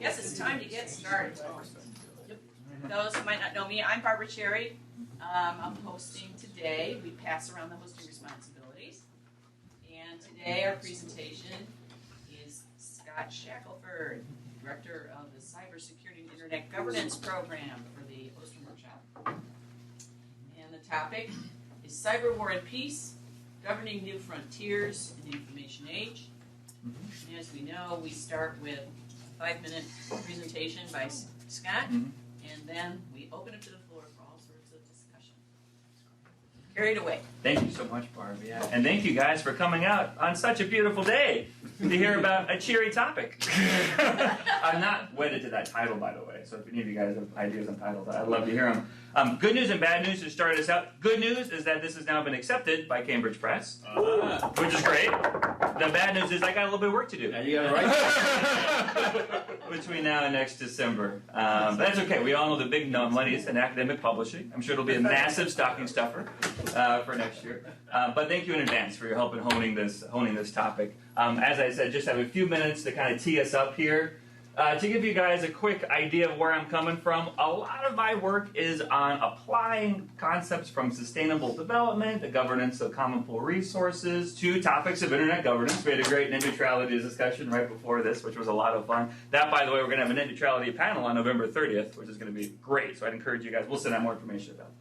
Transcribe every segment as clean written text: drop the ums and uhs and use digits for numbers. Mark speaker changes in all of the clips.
Speaker 1: Guess it's time to get started. Those who might not know me, I'm Barbara Cherry. I'm hosting today. We pass around the hosting responsibilities. And today our presentation is Scott Shackelford, Director of the Cybersecurity and Internet Governance Program for the hosting workshop. And the topic is Cyber War and Peace, Governing New Frontiers in the Information Age. And as we know, we start with a 5-minute presentation by Scott, and then we open it to the floor for all sorts of discussion. Carry it away.
Speaker 2: Thank you so much, Barb. Yeah. And thank you guys for coming out on such a beautiful day to hear about a cheery topic. I'm not wedded to that title, by the way, so if any of you guys have ideas on titles, I'd love to hear them. Good news and bad news to start us out. Good news is that this has now been accepted by Cambridge Press, which is great. The bad news is I got a little bit of work to do.
Speaker 3: And you got it right.
Speaker 2: Between now and next December. But that's okay. We all know the big money is in academic publishing. I'm sure it'll be a massive stocking stuffer for next year. But thank you in advance for your help in honing this topic. As I said, just have a few minutes to kind of tee us up here. To give you guys a quick idea of where I'm coming from, a lot of my work is on applying concepts from sustainable development, the governance of common pool resources, to topics of internet governance. We had a great net neutrality discussion right before this, which was a lot of fun. That, by the way, we're going to have a net neutrality panel on November 30th, which is going to be great. So I'd encourage you guys. We'll send out more information about it.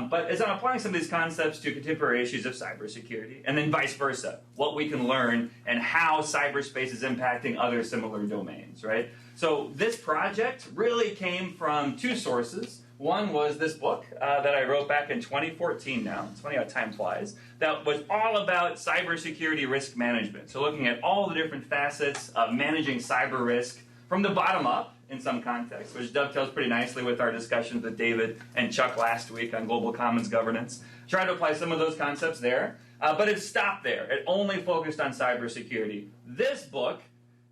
Speaker 2: But it's on applying some of these concepts to contemporary issues of cybersecurity, and then vice versa, what we can learn and how cyberspace is impacting other similar domains, right? So this project really came from two sources. One was this book that I wrote back in 2014 now. It's funny how time flies. That was all about cybersecurity risk management. So looking at all the different facets of managing cyber risk from the bottom up, in some context, which dovetails pretty nicely with our discussions with David and Chuck last week on global commons governance. Try to apply some of those concepts there, but it stopped there. It only focused on cybersecurity. This book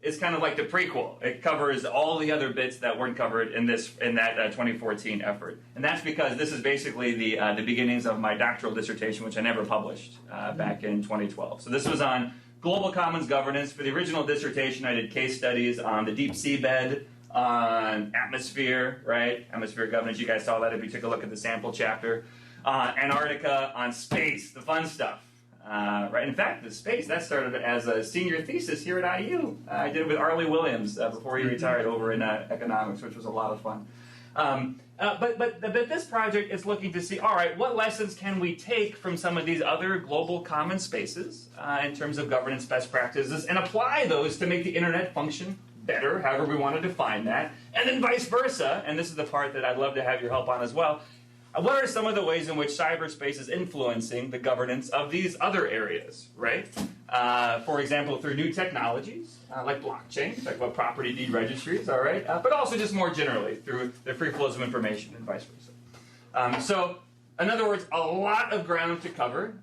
Speaker 2: is kind of like the prequel. It covers all the other bits that weren't covered in that 2014 effort, and that's because this is basically the beginnings of my doctoral dissertation, which I never published back in 2012. So this was on global commons governance. For the original dissertation, I did case studies on the deep seabed, on atmosphere, right? Atmosphere governance, you guys saw that if you took a look at the sample chapter. Antarctica, on space, the fun stuff. Right? In fact, the space, that started as a senior thesis here at IU. I did it with Arlie Williams before he retired over in economics, which was a lot of fun. But this project is looking to see, all right, what lessons can we take from some of these other global common spaces in terms of governance best practices and apply those to make the internet function better, however we want to define that, and then vice versa, and this is the part that I'd love to have your help on as well. What are some of the ways in which cyberspace is influencing the governance of these other areas, right? For example, through new technologies, like blockchain, like what property deed registries, all right? But also just more generally through the free flows of information and vice versa. So, in other words, a lot of ground to cover.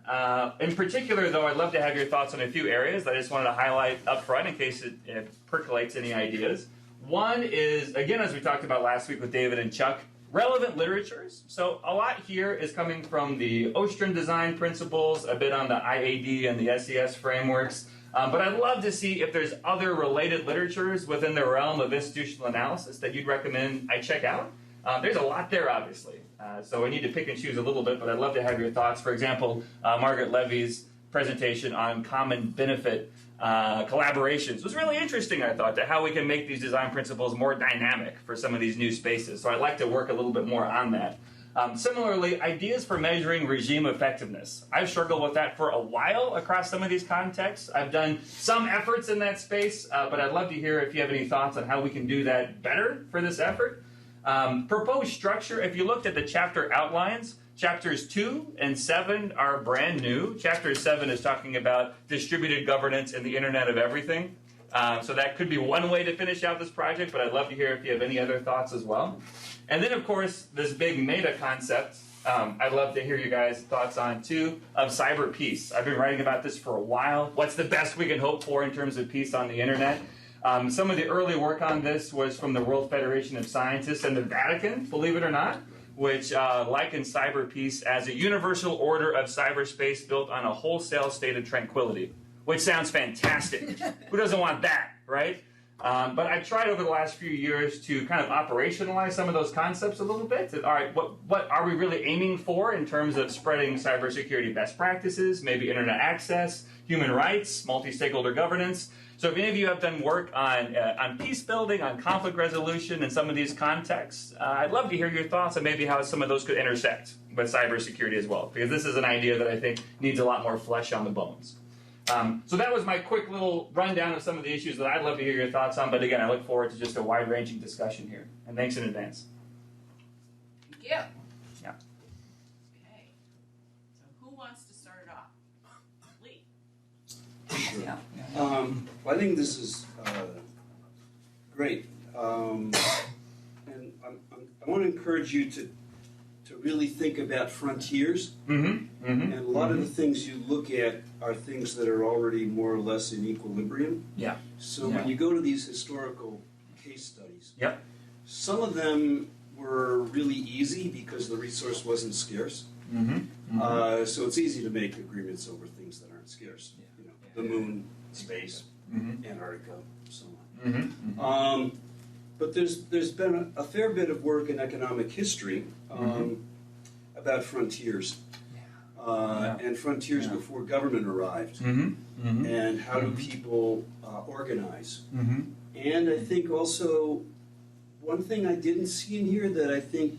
Speaker 2: In particular, though, I'd love to have your thoughts on a few areas that I just wanted to highlight up front in case it percolates any ideas. One is, again, as we talked about last week with David and Chuck, relevant literatures. So a lot here is coming from the Ostrom design principles, a bit on the IAD and the SES frameworks. But I'd love to see if there's other related literatures within the realm of institutional analysis that you'd recommend I check out. There's a lot there, obviously. So I need to pick and choose a little bit, but I'd love to have your thoughts. For example, Margaret Levy's presentation on common benefit collaborations was really interesting, I thought, to how we can make these design principles more dynamic for some of these new spaces. So I'd like to work a little bit more on that. Similarly, ideas for measuring regime effectiveness. I've struggled with that for a while across some of these contexts. I've done some efforts in that space, but I'd love to hear if you have any thoughts on how we can do that better for this effort. Proposed structure, if you looked at the chapter outlines, chapters 2 and 7 are brand new. Chapter 7 is talking about distributed governance and the Internet of Everything. So that could be one way to finish out this project, but I'd love to hear if you have any other thoughts as well. And then, of course, this big meta concept, I'd love to hear you guys' thoughts on, too, of Cyberpeace. I've been writing about this for a while. What's the best we can hope for in terms of peace on the Internet? Some of the early work on this was from the World Federation of Scientists and the Vatican, believe it or not, which likened Cyberpeace as a universal order of cyberspace built on a wholesale state of tranquility, which sounds fantastic. Who doesn't want that, right? But I've tried over the last few years to kind of operationalize some of those concepts a little bit. All right, what are we really aiming for in terms of spreading cybersecurity best practices, maybe internet access, human rights, multi-stakeholder governance? So if any of you have done work on peace building, on conflict resolution in some of these contexts, I'd love to hear your thoughts on maybe how some of those could intersect with cybersecurity as well, because this is an idea that I think needs a lot more flesh on the bones. So that was my quick little rundown of some of the issues that I'd love to hear your thoughts on. But again, I look forward to just a wide-ranging discussion here. And thanks in advance.
Speaker 1: Thank you.
Speaker 2: Yeah.
Speaker 1: Okay. So who wants to start it off? Lee.
Speaker 4: Sure.
Speaker 2: Yeah.
Speaker 4: Well, I think this is great. And I want to encourage you to really think about frontiers.
Speaker 2: Mm-hmm. Mm-hmm.
Speaker 4: And a lot of the things you look at are things that are already more or less in equilibrium.
Speaker 2: Yeah.
Speaker 4: So
Speaker 2: Yeah.
Speaker 4: when you go to these historical case studies,
Speaker 2: Yep.
Speaker 4: some of them were really easy because the resource wasn't scarce.
Speaker 2: Mm-hmm. Mm-hmm.
Speaker 4: So it's easy to make agreements over things that aren't scarce.
Speaker 2: Yeah.
Speaker 4: You know, the moon, space,
Speaker 2: Mm-hmm.
Speaker 4: Antarctica, so on.
Speaker 2: Mm-hmm. Mm-hmm.
Speaker 4: But there's been a fair bit of work in economic history about frontiers. And frontiers before government arrived.
Speaker 2: Mm-hmm. Mm-hmm.
Speaker 4: And how do people organize?
Speaker 2: Mm-hmm.
Speaker 4: And I think also one thing I didn't see in here that I think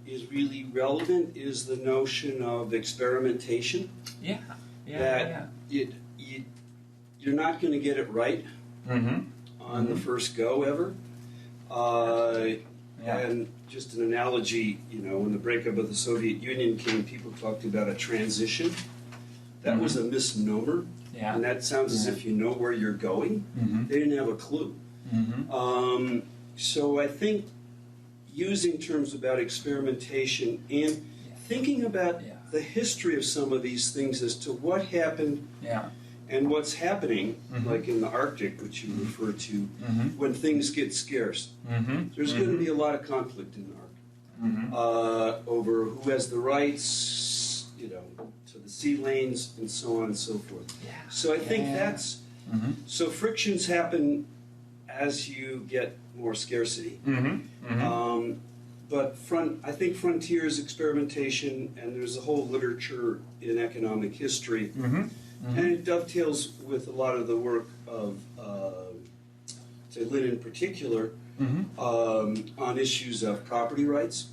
Speaker 4: is really relevant is the notion of experimentation.
Speaker 2: Yeah. Yeah.
Speaker 4: That you're not going to get it right on the first go ever. And just an analogy, you know, when the breakup of the Soviet Union came, people talked about a transition. That was a misnomer.
Speaker 2: Yeah.
Speaker 4: And that sounds as if you know where you're going. They didn't have a clue. So I think using terms about experimentation and thinking about the history of some of these things as to what happened and what's happening, like in the Arctic, which you refer to, when things get scarce. There's going to be a lot of conflict in the Arctic over who has the rights, you know, to the sea lanes and so on and so forth. So I think that's so frictions happen as you get more scarcity. But I think frontiers, experimentation, and there's a whole literature in economic history. And it dovetails with a lot of the work of, say, Lynn in particular, on issues of property rights.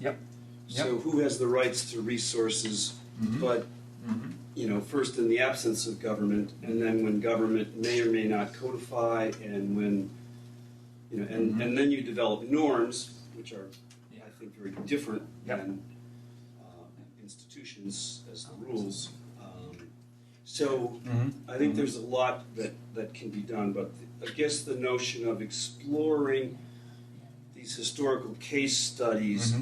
Speaker 4: So who has the rights to resources, but, you know, first in the absence of government, and then when government may or may not codify, and when, you know, and then you develop norms, which are, I think, very different than institutions as the rules. So I think there's a lot that can be done, but I guess the notion of exploring these historical case studies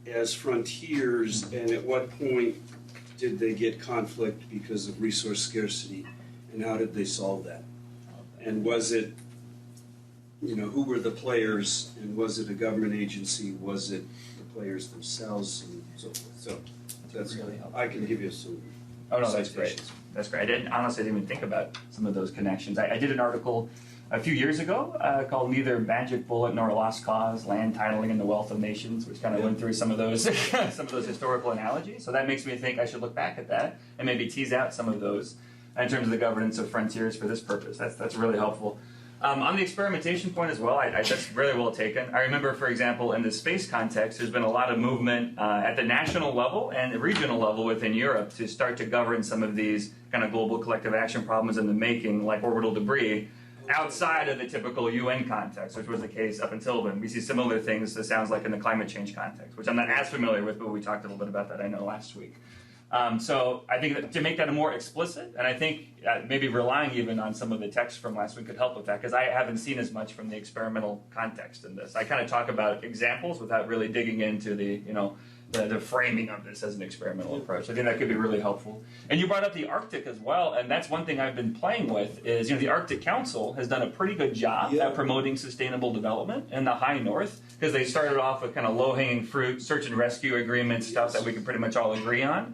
Speaker 4: as frontiers, and at what point did they get conflict because of resource scarcity, and how did they solve that? And was it, you know, who were the players, and was it a government agency, was it the players themselves, and so forth. So that's
Speaker 2: really helpful.
Speaker 4: I can give you some.
Speaker 2: Oh no, that's great. That's great. I didn't even think about some of those connections. I did an article a few years ago called "Neither Magic Bullet Nor a Lost Cause: Land Titling and the Wealth of Nations," which kind of went through some of those historical analogies. So that makes me think I should look back at that and maybe tease out some of those in terms of the governance of frontiers for this purpose. That's really helpful. On the experimentation point as well, that's really well taken. I remember, for example, in the space context, there's been a lot of movement at the national level and the regional level within Europe to start to govern some of these kind of global collective action problems in the making, like orbital debris, outside of the typical UN context, which was the case up until then. We see similar things, it sounds like, in the climate change context, which I'm not as familiar with, but we talked a little bit about that, I know, last week. So I think that to make that more explicit, and I think maybe relying even on some of the text from last week could help with that, because I haven't seen as much from the experimental context in this. I kind of talk about examples without really digging into the framing of this as an experimental approach. I think that could be really helpful. And you brought up the Arctic as well, and that's one thing I've been playing with is, the Arctic Council has done a pretty good job at promoting sustainable development in the high north, because they started off with kind of low-hanging fruit, search and rescue agreements, stuff that we can pretty much all agree on.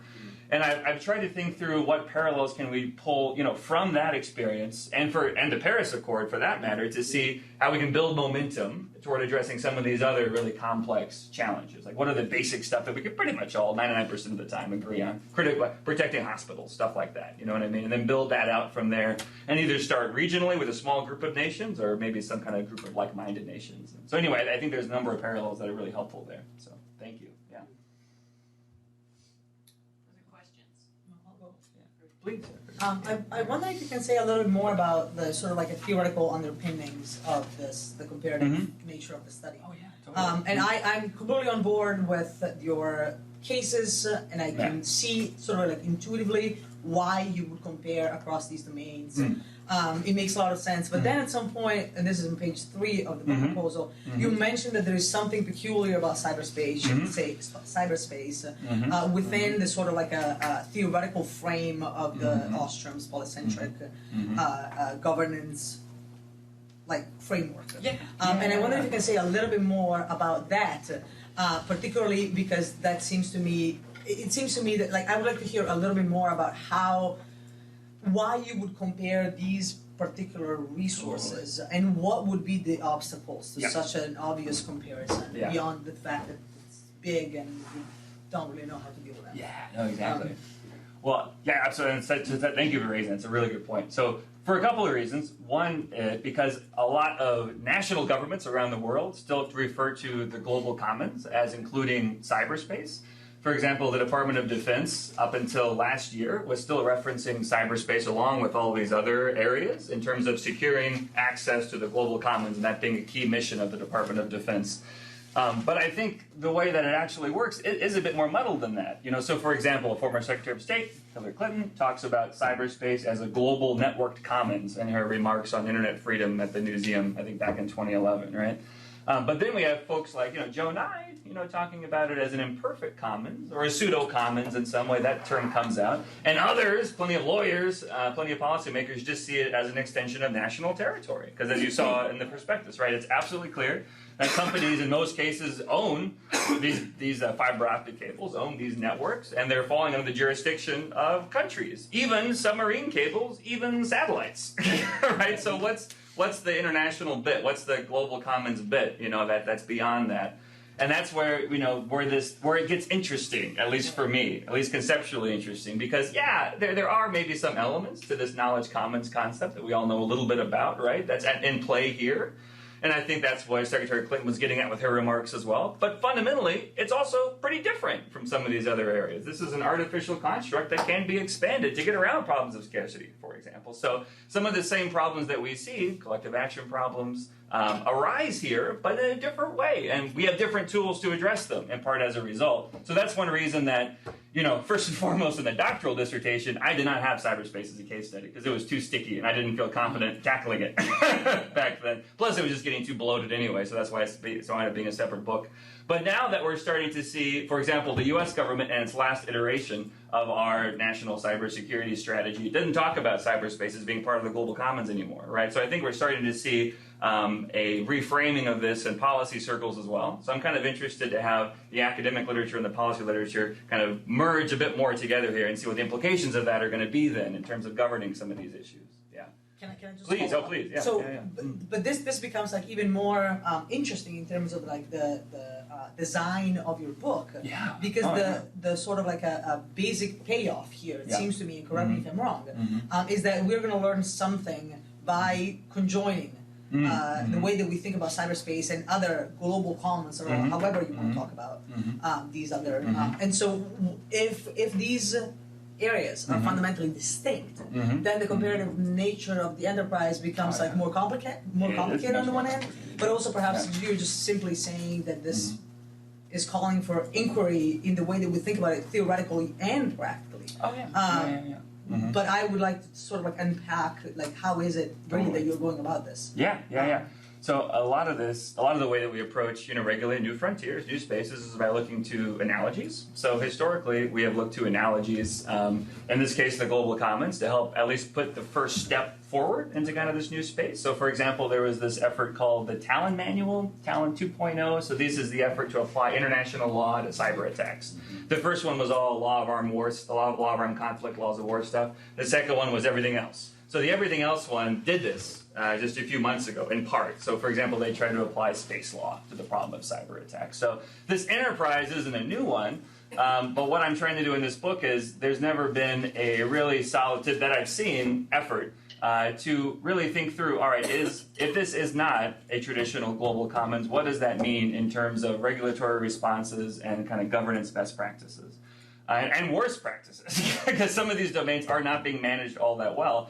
Speaker 2: And I've tried to think through what parallels can we pull, from that experience and the Paris Accord, for that matter, to see how we can build momentum toward addressing some of these other really complex challenges. Like, what are the basic stuff that we can pretty much all 99% of the time agree on? Protecting hospitals, stuff like that. You know what I mean? And then build that out from there, and either start regionally with a small group of nations, or maybe some kind of group of like-minded nations. So anyway, I think there's a number of parallels that are really helpful there. So thank you. Yeah. Please.
Speaker 5: I wonder if you can say a little bit more about the sort of like a theoretical underpinnings of this, the comparative nature of the study.
Speaker 2: Oh yeah, totally.
Speaker 5: And I'm completely on board with your cases, and I can see sort of like intuitively why you would compare across these domains. It makes a lot of sense. But then at some point, and this is on page 3 of the book proposal, you mentioned that there is something peculiar about cyberspace, say cyberspace, within the sort of like a theoretical frame of the Ostrom's polycentric governance like framework. And I wonder if you can say a little bit more about that, particularly because that seems to me, it seems to me that like I would like to hear a little bit more about why you would compare these particular resources and what would be the obstacles to such an obvious comparison beyond the fact that it's big and we don't really know how to deal with that.
Speaker 2: Yeah, no, exactly. Well, yeah, absolutely. Thank you for raising that. It's a really good point. So for a couple of reasons. One, because a lot of national governments around the world still refer to the global commons as including cyberspace. For example, the Department of Defense, up until last year, was still referencing cyberspace along with all these other areas in terms of securing access to the global commons, and that being a key mission of the Department of Defense. But I think the way that it actually works is a bit more muddled than that. So for example, former Secretary of State Hillary Clinton talks about cyberspace as a global networked commons in her remarks on internet freedom at the Newseum, I think back in 2011, right? But then we have folks like, Joe Nye, talking about it as an imperfect commons or a pseudo-commons in some way. That term comes out. And others, plenty of lawyers, plenty of policymakers, just see it as an extension of national territory. Because as you saw in the prospectus, right, it's absolutely clear that companies in most cases own these fiber optic cables, own these networks, and they're falling under the jurisdiction of countries, even submarine cables, even satellites, right? So what's the international bit? What's the global commons bit? That's beyond that. And that's where where it gets interesting, at least for me, at least conceptually interesting, because there are maybe some elements to this knowledge commons concept that we all know a little bit about, right? That's in play here. And I think that's what Secretary Clinton was getting at with her remarks as well. But fundamentally, it's also pretty different from some of these other areas. This is an artificial construct that can be expanded to get around problems of scarcity, for example. So some of the same problems that we see, collective action problems, arise here, but in a different way. And we have different tools to address them, in part as a result. So that's one reason that, first and foremost in the doctoral dissertation, I did not have cyberspace as a case study because it was too sticky and I didn't feel confident tackling it back then. Plus, it was just getting too bloated anyway, so that's why it ended up being a separate book. But now that we're starting to see, for example, the U.S. government and its last iteration of our national cybersecurity strategy, it doesn't talk about cyberspace as being part of the global commons anymore, right? So I think we're starting to see a reframing of this in policy circles as well. So I'm kind of interested to have the academic literature and the policy literature kind of merge a bit more together here and see what the implications of that are going to be then in terms of governing some of these issues. Yeah.
Speaker 5: Can I just
Speaker 2: please? Oh, please. Yeah.
Speaker 5: So, but this becomes like even more interesting in terms of like the design of your book.
Speaker 2: Yeah.
Speaker 5: Because the sort of like a basic payoff here, it seems to me, and correct me if I'm wrong, is that we're going to learn something by conjoining the way that we think about cyberspace and other global commons, or however you want to talk about these other. And so, if these areas are fundamentally distinct, then the comparative nature of the enterprise becomes like more complicated on the one hand, but also perhaps you're just simply saying that this is calling for inquiry in the way that we think about it theoretically and practically.
Speaker 2: Oh yeah.
Speaker 5: But I would like to sort of like unpack like how is it really that you're going about this?
Speaker 2: Yeah. So a lot of the way that we approach, regulate new frontiers, new spaces is by looking to analogies. So historically, we have looked to analogies, in this case, the global commons, to help at least put the first step forward into kind of this new space. So for example, there was this effort called the Talon Manual, Talon 2.0. So this is the effort to apply international law to cyber attacks. The first one was all law of armed wars, the law of armed conflict, laws of war stuff. The second one was everything else. So the everything else one did this just a few months ago, in part. So for example, they tried to apply space law to the problem of cyber attacks. So this enterprise isn't a new one, but what I'm trying to do in this book is there's never been a really solid, that I've seen, effort to really think through, all right, if this is not a traditional global commons, what does that mean in terms of regulatory responses and kind of governance best practices? And worst practices, because some of these domains are not being managed all that well.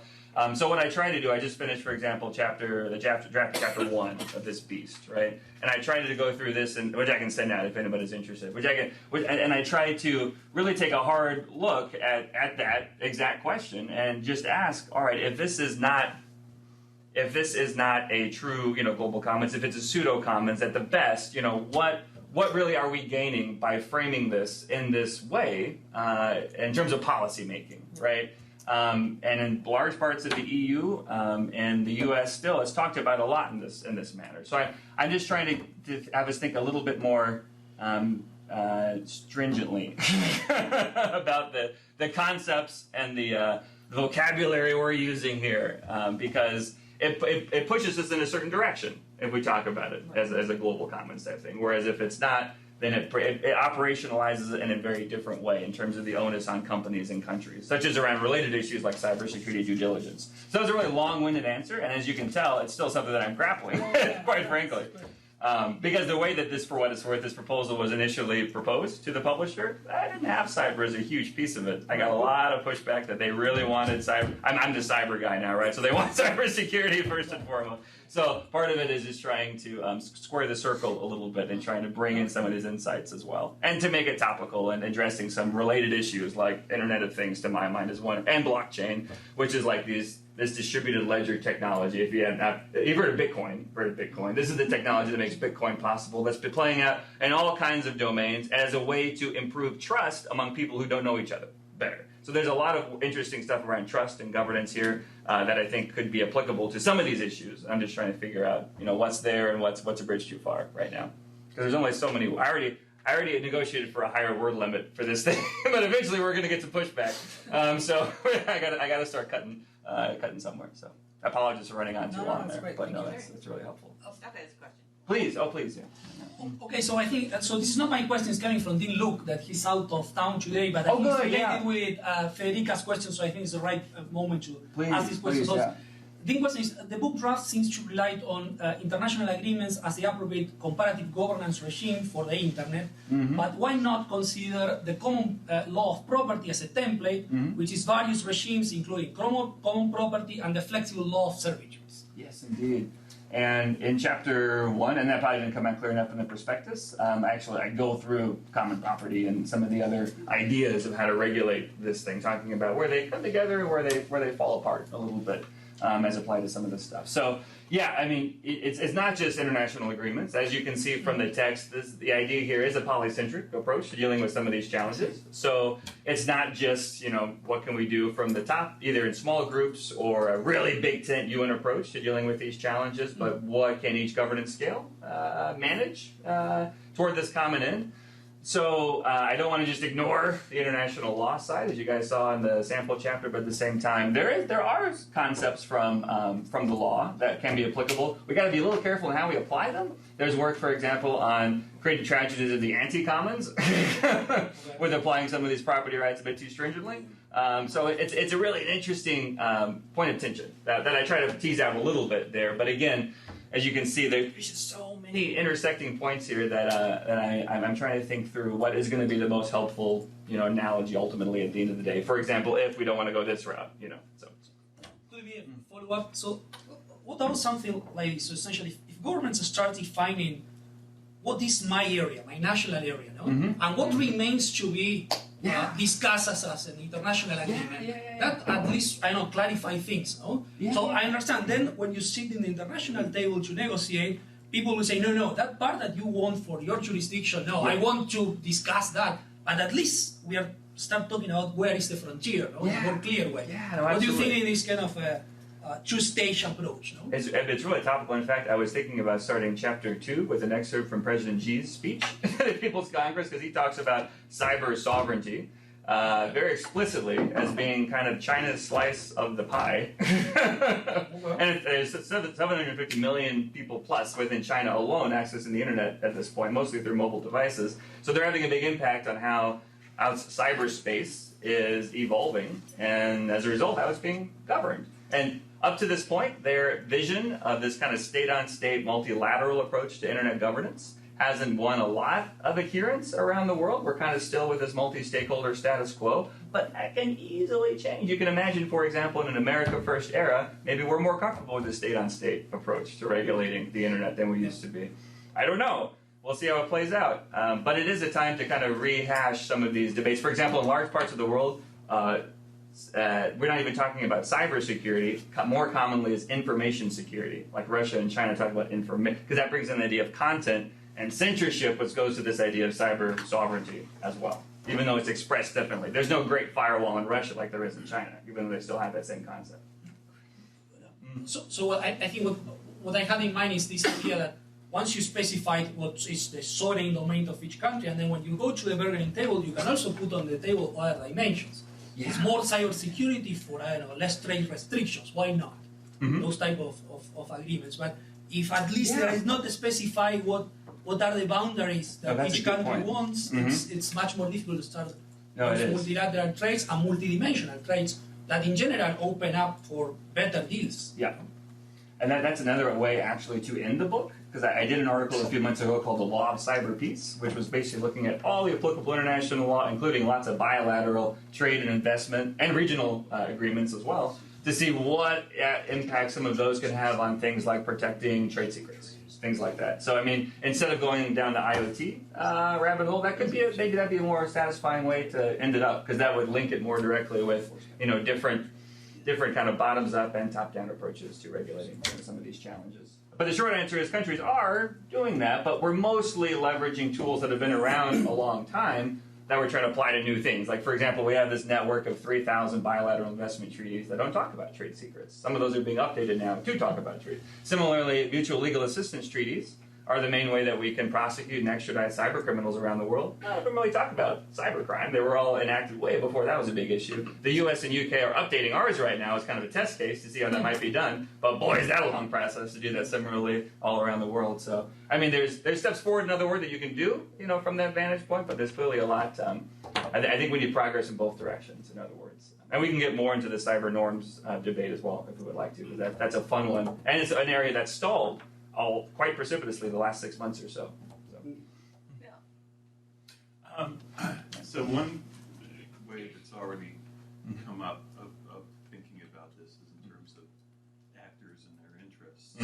Speaker 2: So what I try to do, I just finished, for example, chapter 1 of this beast, right? And I tried to go through this, which I can send out if anybody's interested. And I try to really take a hard look at that exact question and just ask, all right, if this is not a true, global commons, if it's a pseudo commons at the best, what really are we gaining by framing this in this way in terms of policy making, right? And in large parts of the EU and the US still, it's talked about a lot in this manner. So I'm just trying to have us think a little bit more stringently about the concepts and the vocabulary we're using here, because it pushes us in a certain direction if we talk about it as a global commons type thing. Whereas if it's not, then it operationalizes it in a very different way in terms of the onus on companies and countries, such as around related issues like cybersecurity due diligence. So that was a really long-winded answer, and as you can tell, it's still something that I'm grappling with, quite frankly. Because the way that this, for what it's worth, this proposal was initially proposed to the publisher, I didn't have cyber as a huge piece of it. I got a lot of pushback that they really wanted cyber. I'm the cyber guy now, right? So they want cybersecurity first and foremost. So part of it is just trying to square the circle a little bit and trying to bring in some of these insights as well. And to make it topical and addressing some related issues like Internet of Things, to my mind, is one, and blockchain, which is like this distributed ledger technology. If you've heard of Bitcoin, this is the technology that makes Bitcoin possible. That's been playing out in all kinds of domains as a way to improve trust among people who don't know each other better. So there's a lot of interesting stuff around trust and governance here that I think could be applicable to some of these issues. I'm just trying to figure out, what's there and what's a bridge too far right now. Because there's only so many. I already negotiated for a higher word limit for this thing, but eventually we're going to get some pushback. So I got to start cutting somewhere. So apologies for running on too long there, but no, that's really helpful.
Speaker 1: Oh, okay, that's a question.
Speaker 2: Please, please, yeah.
Speaker 6: Okay, so I think, this is not my question, it's coming from Dean Luke, that he's out of town today, but I think it's related with Federica's question, so I think it's the right moment to ask this question. So Dean's question is, the book draft seems to rely on international agreements as the appropriate comparative governance regime for the internet, but why not consider the common law of property as a template, which is various regimes, including common property and the flexible law of servitudes?
Speaker 2: Yes, indeed. And in chapter 1, and that probably didn't come out clear enough in the prospectus, I go through common property and some of the other ideas of how to regulate this thing, talking about where they come together and where they fall apart a little bit as applied to some of this stuff. So, yeah, I mean, it's not just international agreements. As you can see from the text, the idea here is a polycentric approach to dealing with some of these challenges. So it's not just, what can we do from the top, either in small groups or a really big tent UN approach to dealing with these challenges, but what can each governance scale manage toward this common end? So I don't want to just ignore the international law side, as you guys saw in the sample chapter, but at the same time, there are concepts from the law that can be applicable. We got to be a little careful in how we apply them. There's work, for example, on creating tragedies of the anti-commons, with applying some of these property rights a bit too stringently. So it's a really interesting point of tension that I try to tease out a little bit there. But again, as you can see, there's just so many intersecting points here that I'm trying to think through what is going to be the most helpful, analogy ultimately at the end of the day. For example, if we don't want to go this route, So.
Speaker 6: Could it be a follow-up? So, what about something like, so essentially, if governments start defining what is my area, my national area, no? And what remains to be discussed as an international agreement. That at least, I know, clarify things, no? So I understand. Then when you sit in the international table to negotiate, people will say, no, that part that you want for your jurisdiction, no, I want to discuss that. But at least we are start talking about where is the frontier, no? In a more clear way. What do you think in this kind of two-stage approach? No?
Speaker 2: It's really topical. In fact, I was thinking about starting chapter 2 with an excerpt from President Xi's speech at People's Congress, because he talks about cyber sovereignty very explicitly as being kind of China's slice of the pie. And there's 750 million people plus within China alone accessing the internet at this point, mostly through mobile devices. So they're having a big impact on how cyberspace is evolving, and as a result, how it's being governed. And up to this point, their vision of this kind of state-on-state multilateral approach to internet governance hasn't won a lot of adherence around the world. We're kind of still with this multi-stakeholder status quo, but that can easily change. You can imagine, for example, in an America First era, maybe we're more comfortable with the state-on-state approach to regulating the internet than we used to be. I don't know. We'll see how it plays out. But it is a time to kind of rehash some of these debates. For example, in large parts of the world, we're not even talking about cybersecurity. More commonly is information security. Like Russia and China talk about information, because that brings in the idea of content and censorship, which goes to this idea of cyber sovereignty as well, even though it's expressed differently. There's no great firewall in Russia like there is in China, even though they still have that same concept.
Speaker 6: So I think what I have in mind is this idea that once you specify what is the sovereign domain of each country, and then when you go to the bargaining table, you can also put on the table other dimensions. It's more cybersecurity for, I don't know, less trade restrictions. Why not? Those type of agreements. But if at least there is not specified what are the boundaries that each country wants, it's much more difficult to start multilateral trades and multidimensional trades that in general open up for better deals.
Speaker 2: Yeah. And that's another way actually to end the book, because I did an article a few months ago called The Law of Cyberpeace, which was basically looking at all the applicable international law, including lots of bilateral trade and investment and regional agreements as well, to see what impact some of those could have on things like protecting trade secrets, things like that. So, I mean, instead of going down the IoT rabbit hole, that could be maybe that'd be a more satisfying way to end it up, because that would link it more directly with, different kind of bottoms-up and top-down approaches to regulating some of these challenges. But the short answer is countries are doing that, but we're mostly leveraging tools that have been around a long time that we're trying to apply to new things. Like, for example, we have this network of 3,000 bilateral investment treaties that don't talk about trade secrets. Some of those are being updated now to talk about trade. Similarly, mutual legal assistance treaties are the main way that we can prosecute and extradite cyber criminals around the world. No, I don't really talk about cybercrime. They were all enacted way before that was a big issue. The US and UK are updating ours right now as kind of a test case to see how that might be done. But boy, is that a long process to do that similarly all around the world. So, I mean, there's steps forward, in other words, that you can do, from that vantage point, but there's clearly a lot. I think we need progress in both directions, in other words. And we can get more into the cyber norms debate as well, if we would like to, because that's a fun one. And it's an area that's stalled quite precipitously the last 6 months or so.
Speaker 3: So one way that's already come up of thinking about this is in terms of actors and their interests.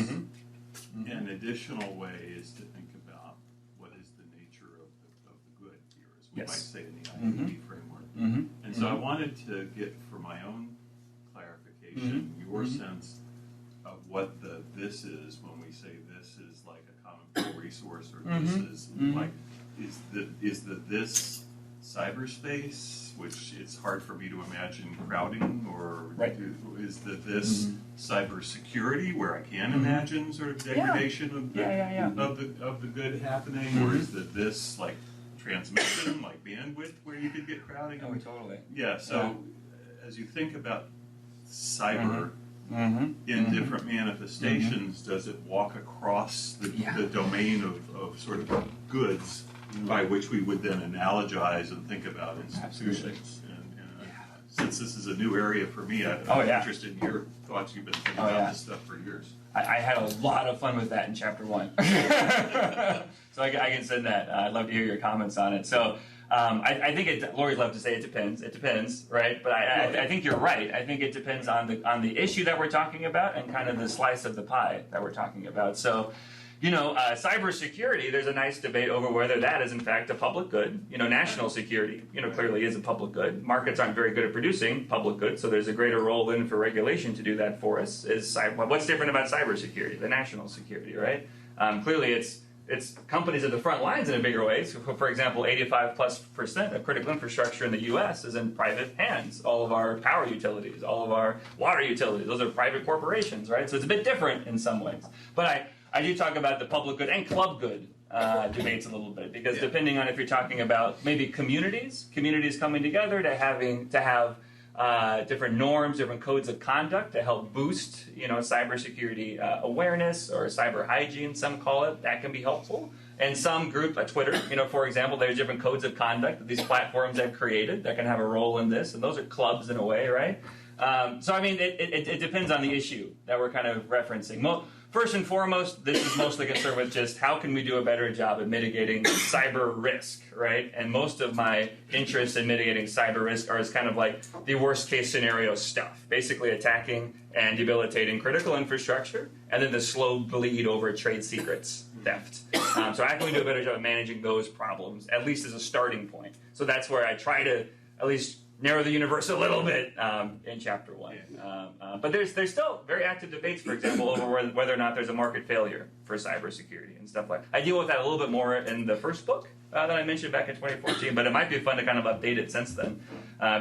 Speaker 3: An additional way is to think about what is the nature of the good here, as we might say in the IoT framework. And so I wanted to get, for my own clarification, your sense of what this is when we say this is like a common pool resource, or this is like, is the this cyberspace, which it's hard for me to imagine crowding, or is the this cybersecurity, where I can imagine sort of degradation of the good happening, or is the this like transmission, like bandwidth, where you could get crowding?
Speaker 2: Oh, totally.
Speaker 3: Yeah. So as you think about cyber in different manifestations, does it walk across the domain of sort of goods by which we would then analogize and think about institutions? And since this is a new area for me, I'm interested in your thoughts. You've been thinking about this stuff for years.
Speaker 2: I had a lot of fun with that in chapter 1. So I can send that. I'd love to hear your comments on it. So I think Lori's loved to say it depends. It depends, right? But I think you're right. I think it depends on the issue that we're talking about and kind of the slice of the pie that we're talking about. So, Cybersecurity, there's a nice debate over whether that is in fact a public good. National security, clearly is a public good. Markets aren't very good at producing public goods, so there's a greater role in for regulation to do that for us. What's different about cybersecurity, the national security, right? Clearly it's companies at the front lines in a bigger way. So for example, 85+% of critical infrastructure in the US is in private hands. All of our power utilities, all of our water utilities, those are private corporations, right? So it's a bit different in some ways. But I do talk about the public good and club good debates a little bit, because depending on if you're talking about maybe communities coming together to have different norms, different codes of conduct to help boost, cybersecurity awareness or cyber hygiene, some call it, that can be helpful. And some group, Twitter, for example, there's different codes of conduct that these platforms have created that can have a role in this, and those are clubs in a way, right? So I mean, it depends on the issue that we're kind of referencing. First and foremost, this is mostly concerned with just how can we do a better job at mitigating cyber risk, right? And most of my interest in mitigating cyber risk is kind of like the worst case scenario stuff, basically attacking and debilitating critical infrastructure, and then the slow bleed over trade secrets theft. So how can we do a better job of managing those problems, at least as a starting point? So that's where I try to at least narrow the universe a little bit in chapter 1. But there's still very active debates, for example, over whether or not there's a market failure for cybersecurity and stuff like that. I deal with that a little bit more in the first book that I mentioned back in 2014, but it might be fun to kind of update it since then,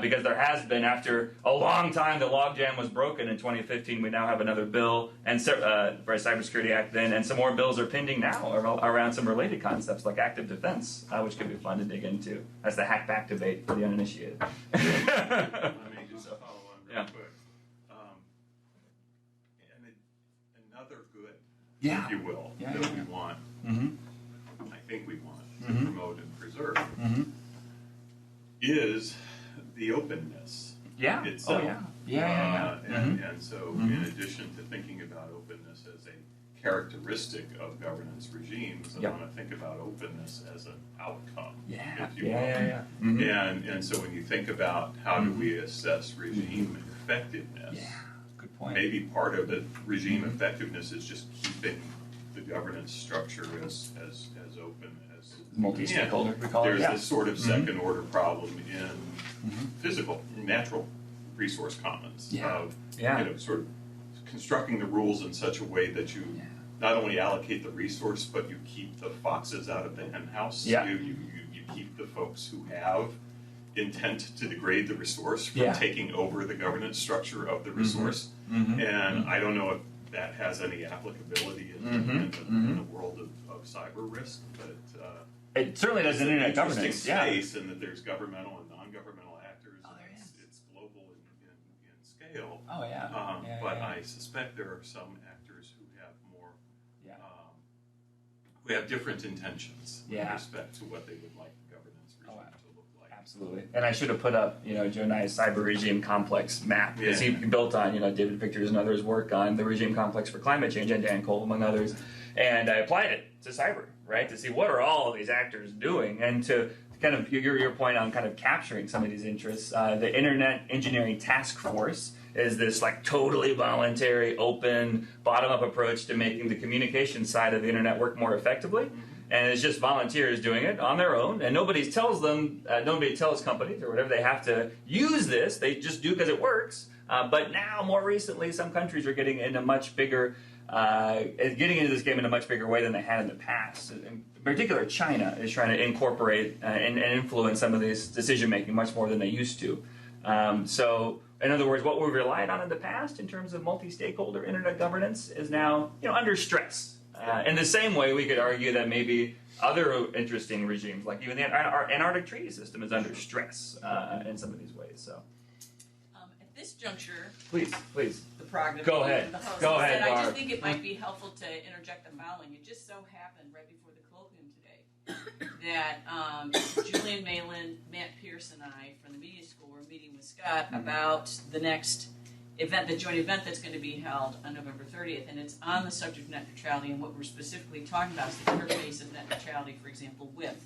Speaker 2: because there has been, after a long time, the logjam was broken in 2015. We now have another bill and for a Cybersecurity Act then, and some more bills are pending now around some related concepts like active defense, which could be fun to dig into. That's the hack back debate for the uninitiated.
Speaker 3: Let me just follow on real quick. And another good, if you will, that we want, I think we want to promote and preserve, is the openness itself. And so in addition to thinking about openness as a characteristic of governance regimes, I want to think about openness as an outcome, if you will. And so when you think about how do we assess regime effectiveness,
Speaker 2: good point.
Speaker 3: Maybe part of it, regime effectiveness, is just keeping the governance structure as open as
Speaker 2: multi-stakeholder.
Speaker 3: There's this sort of second order problem in physical, natural resource commons of sort of constructing the rules in such a way that you not only allocate the resource, but you keep the foxes out of the hen house. You keep the folks who have intent to degrade the resource from taking over the governance structure of the resource. And I don't know if that has any applicability in the world of cyber risk, but
Speaker 2: it certainly does in internet governance.
Speaker 3: Space, and that there's governmental and non-governmental actors. It's global in scale. But I suspect there are some actors who have more, who have different intentions with respect to what they would like the governance regime to look like.
Speaker 2: Absolutely. And I should have put up, Joe and I's cyber regime complex map, because he built on, David Victor's and others' work on the regime complex for climate change, and Dan Cole, among others. And I applied it to cyber, right, to see what are all of these actors doing, and to kind of your point on kind of capturing some of these interests. The Internet Engineering Task Force is this like totally voluntary, open, bottom-up approach to making the communication side of the internet work more effectively. And it's just volunteers doing it on their own, and nobody tells companies or whatever they have to use this. They just do because it works. But now, more recently, some countries are getting into much bigger, getting into this game in a much bigger way than they had in the past. In particular, China is trying to incorporate and influence some of this decision making much more than they used to. So, in other words, what we relied on in the past in terms of multi-stakeholder internet governance is now, under stress. In the same way, we could argue that maybe other interesting regimes, like even the Antarctic treaty system, is under stress in some of these ways. So,
Speaker 1: at this juncture,
Speaker 2: please,
Speaker 1: the prerogative
Speaker 2: go ahead.
Speaker 1: of the host.
Speaker 2: Go ahead,
Speaker 1: I just think it might be helpful to interject the following. It just so happened right before the colloquium today that Julian Malin, Matt Pierce, and I from the media school were meeting with Scott about the next event, the joint event that's going to be held on November 30th, and it's on the subject of net neutrality, and what we're specifically talking about is the interface of net neutrality, for example, with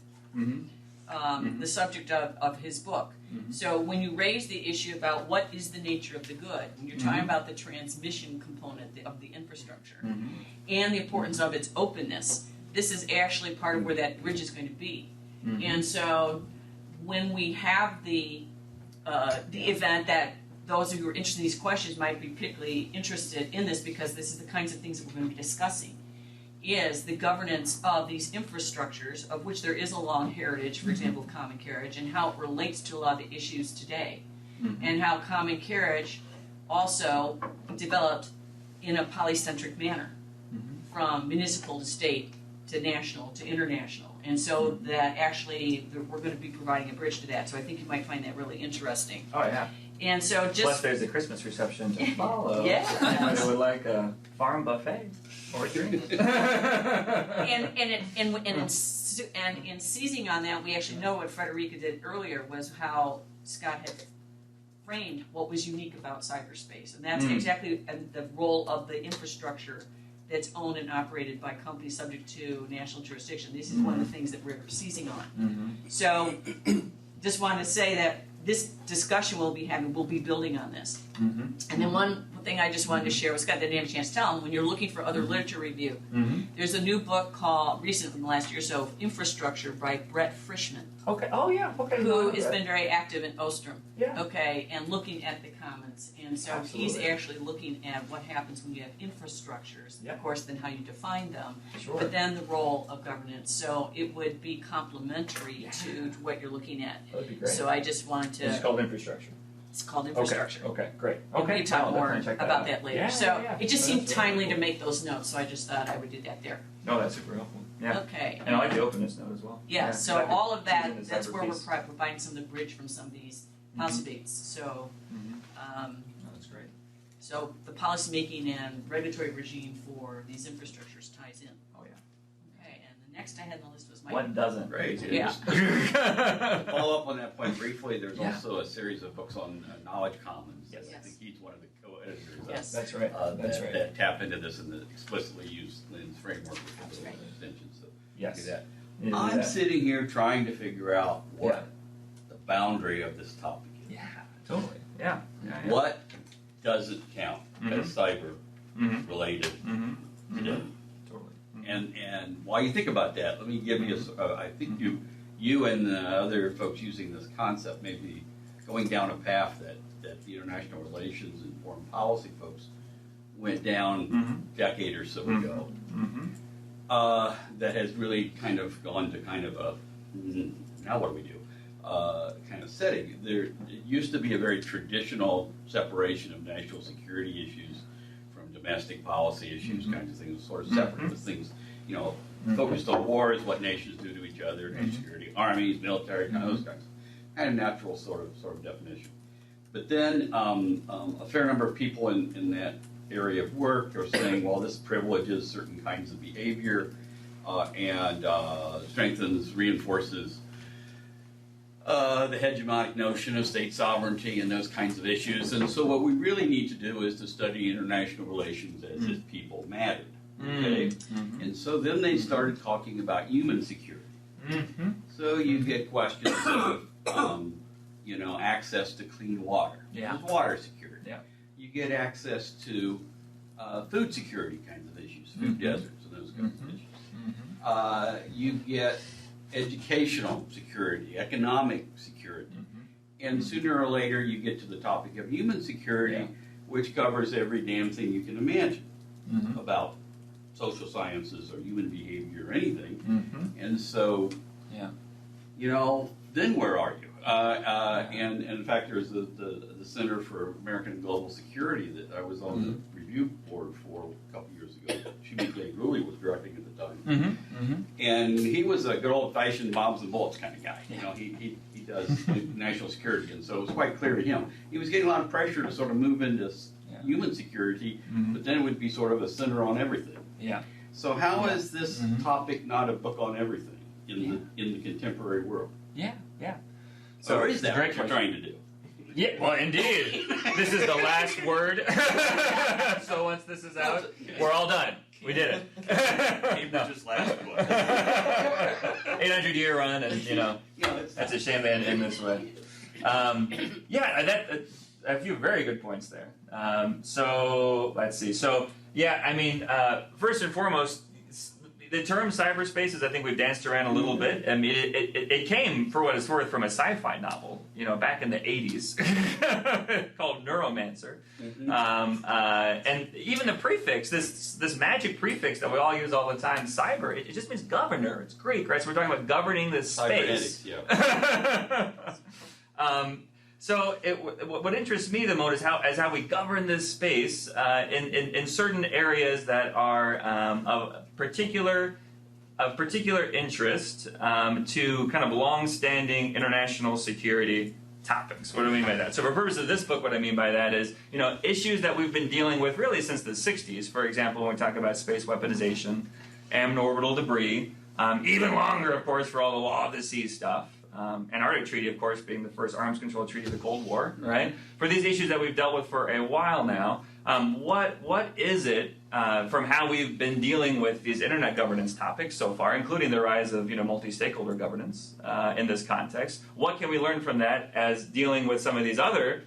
Speaker 1: the subject of his book. So when you raise the issue about what is the nature of the good, when you're talking about the transmission component of the infrastructure and the importance of its openness, this is actually part of where that bridge is going to be. And so when we have the event that those of you who are interested in these questions might be particularly interested in this, because this is the kinds of things that we're going to be discussing, is the governance of these infrastructures, of which there is a long heritage, for example, of common carriage, and how it relates to a lot of the issues today, and how common carriage also developed in a polycentric manner, from municipal to state to national to international. And so that actually we're going to be providing a bridge to that. So I think you might find that really interesting.
Speaker 2: Oh, yeah.
Speaker 1: And so just...
Speaker 2: Plus there's a Christmas reception to follow.
Speaker 1: Yeah.
Speaker 2: Anybody would like a farm buffet or a drink.
Speaker 1: And in seizing on that, we actually know what Frederica did earlier was how Scott had framed what was unique about cyberspace. And that's exactly the role of the infrastructure that's owned and operated by companies subject to national jurisdiction. This is one of the things that we're seizing on. So just wanted to say that this discussion we'll be having will be building on this. And then one thing I just wanted to share with Scott that I didn't have a chance to tell him, when you're looking for other literature review, there's a new book called, recent from the last year or so, Infrastructure by Brett Frischman.
Speaker 2: Okay. Oh, yeah. Okay.
Speaker 1: Who has been very active in Ostrom.
Speaker 2: Yeah.
Speaker 1: Okay, and looking at the commons. And so he's actually looking at what happens when you have infrastructures. Of course, then how you define them. But then the role of governance. So it would be complementary to what you're looking at.
Speaker 2: That would be great.
Speaker 1: So I just wanted to...
Speaker 2: It's called infrastructure.
Speaker 1: It's called infrastructure.
Speaker 2: Okay, great.
Speaker 1: And
Speaker 2: Okay,
Speaker 1: we can talk more about that later.
Speaker 2: Yeah,
Speaker 1: so it just seemed
Speaker 2: That's
Speaker 1: timely
Speaker 2: cool.
Speaker 1: to make those notes, so I just thought I would do that there.
Speaker 2: No, that's super helpful. Yeah.
Speaker 1: Okay.
Speaker 2: And I like the openness note as well.
Speaker 1: Yeah, so all of that,
Speaker 2: choosing the
Speaker 1: that's where we're
Speaker 2: Cyberpeace.
Speaker 1: providing some of the bridge from some of these policy debates. So,
Speaker 2: No, that's great.
Speaker 1: so the policymaking and regulatory regime for these infrastructures ties in.
Speaker 2: Oh, yeah.
Speaker 1: Okay, and the next I had on the list was my...
Speaker 2: What doesn't?
Speaker 7: Great.
Speaker 1: Yeah.
Speaker 7: Just to follow up on that point briefly, there's
Speaker 2: Yeah.
Speaker 7: also a series of books on knowledge commons.
Speaker 2: Yes.
Speaker 7: I think he's one of the co-editors
Speaker 1: Yes.
Speaker 2: That's right. That's right.
Speaker 7: that tap into this and that explicitly use Lynn's framework for
Speaker 1: That's
Speaker 7: those
Speaker 1: right.
Speaker 7: extensions. So
Speaker 2: Yes.
Speaker 7: do that.
Speaker 2: You do
Speaker 7: I'm
Speaker 2: that.
Speaker 7: sitting here trying to figure out what the boundary of this topic is.
Speaker 2: Yeah, totally. Yeah.
Speaker 7: What doesn't count as cyber related today?
Speaker 2: Totally.
Speaker 7: And while you think about that, let me give you I think you and the other folks using this concept may be going down a path that the international relations and foreign policy folks went down a decade or so ago. That has really kind of gone to kind of a now what do we do kind of setting. It used to be a very traditional separation of national security issues from domestic policy issues, kinds of things, sort of separate as things, focused on wars, what nations do to each other, national security, armies, military, kind of those kind of natural sort of definition. But then a fair number of people in that area of work are saying, well, this privileges certain kinds of behavior and reinforces the hegemonic notion of state sovereignty and those kinds of issues. And so what we really need to do is to study international relations as if people mattered. Okay? And so then they started talking about human security. So you get questions of access to clean water.
Speaker 2: Yeah.
Speaker 7: Water security.
Speaker 2: Yeah.
Speaker 7: You get access to food security kinds of issues, food deserts and those kinds of issues. You get educational security, economic security. And sooner or later you get to the topic of human security, which covers every damn thing you can imagine about social sciences or human behavior or anything. And so, then where are you? And in fact, there's the Center for American and Global Security that I was on the review board for a couple years ago. Shumi J. Guli was directing at the time. And he was a good old-fashioned bombs and bullets kind of guy. He does national security, and so it was quite clear to him. He was getting a lot of pressure to sort of move into human security, but then it would be sort of a center on everything. So how is this topic not a book on everything in the contemporary world?
Speaker 2: So
Speaker 7: or is that
Speaker 2: great
Speaker 7: what you're
Speaker 2: question.
Speaker 7: trying to do?
Speaker 2: Yeah, well, indeed. This is the last word. So once this is out, we're all done. We did it.
Speaker 3: Cambridge's last book.
Speaker 2: 800-year run, and
Speaker 7: It's
Speaker 2: That's a shame they end this way. A few very good points there. So let's see. So yeah, I mean, first and foremost, the term cyberspaces, I think we've danced around a little bit. I mean, it came, for what it's worth, from a sci-fi novel, back in the 80s, called Neuromancer. And even the prefix, this magic prefix that we all use all the time, cyber, it just means governor. It's Greek, right? So we're talking about governing this space. So what interests me the most is how we govern this space in certain areas that are of particular interest to kind of long-standing international security topics. What do I mean by that? So for purposes of this book, what I mean by that is, issues that we've been dealing with really since the 60s. For example, when we talk about space weaponization and orbital debris, even longer, of course, for all the law of the sea stuff. Antarctic Treaty, of course, being the first arms control treaty of the Cold War, right? For these issues that we've dealt with for a while now, what is it from how we've been dealing with these internet governance topics so far, including the rise of multi-stakeholder governance in this context? What can we learn from that as dealing with some of these other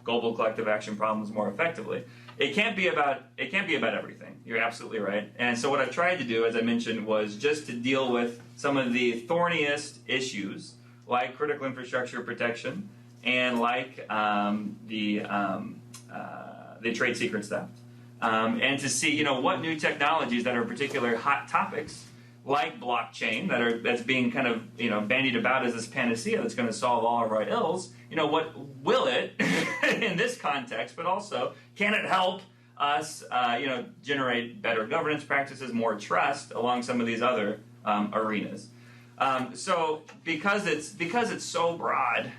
Speaker 2: global collective action problems more effectively? It can't be about everything. You're absolutely right. And so what I've tried to do, as I mentioned, was just to deal with some of the thorniest issues, like critical infrastructure protection and like the trade secrets theft, and to see what new technologies that are particular hot topics, like blockchain, that's being kind of bandied about as this panacea that's going to solve all of our ills. What will it in this context, but also can it help us generate better governance practices, more trust along some of these other arenas. So because it's so broad,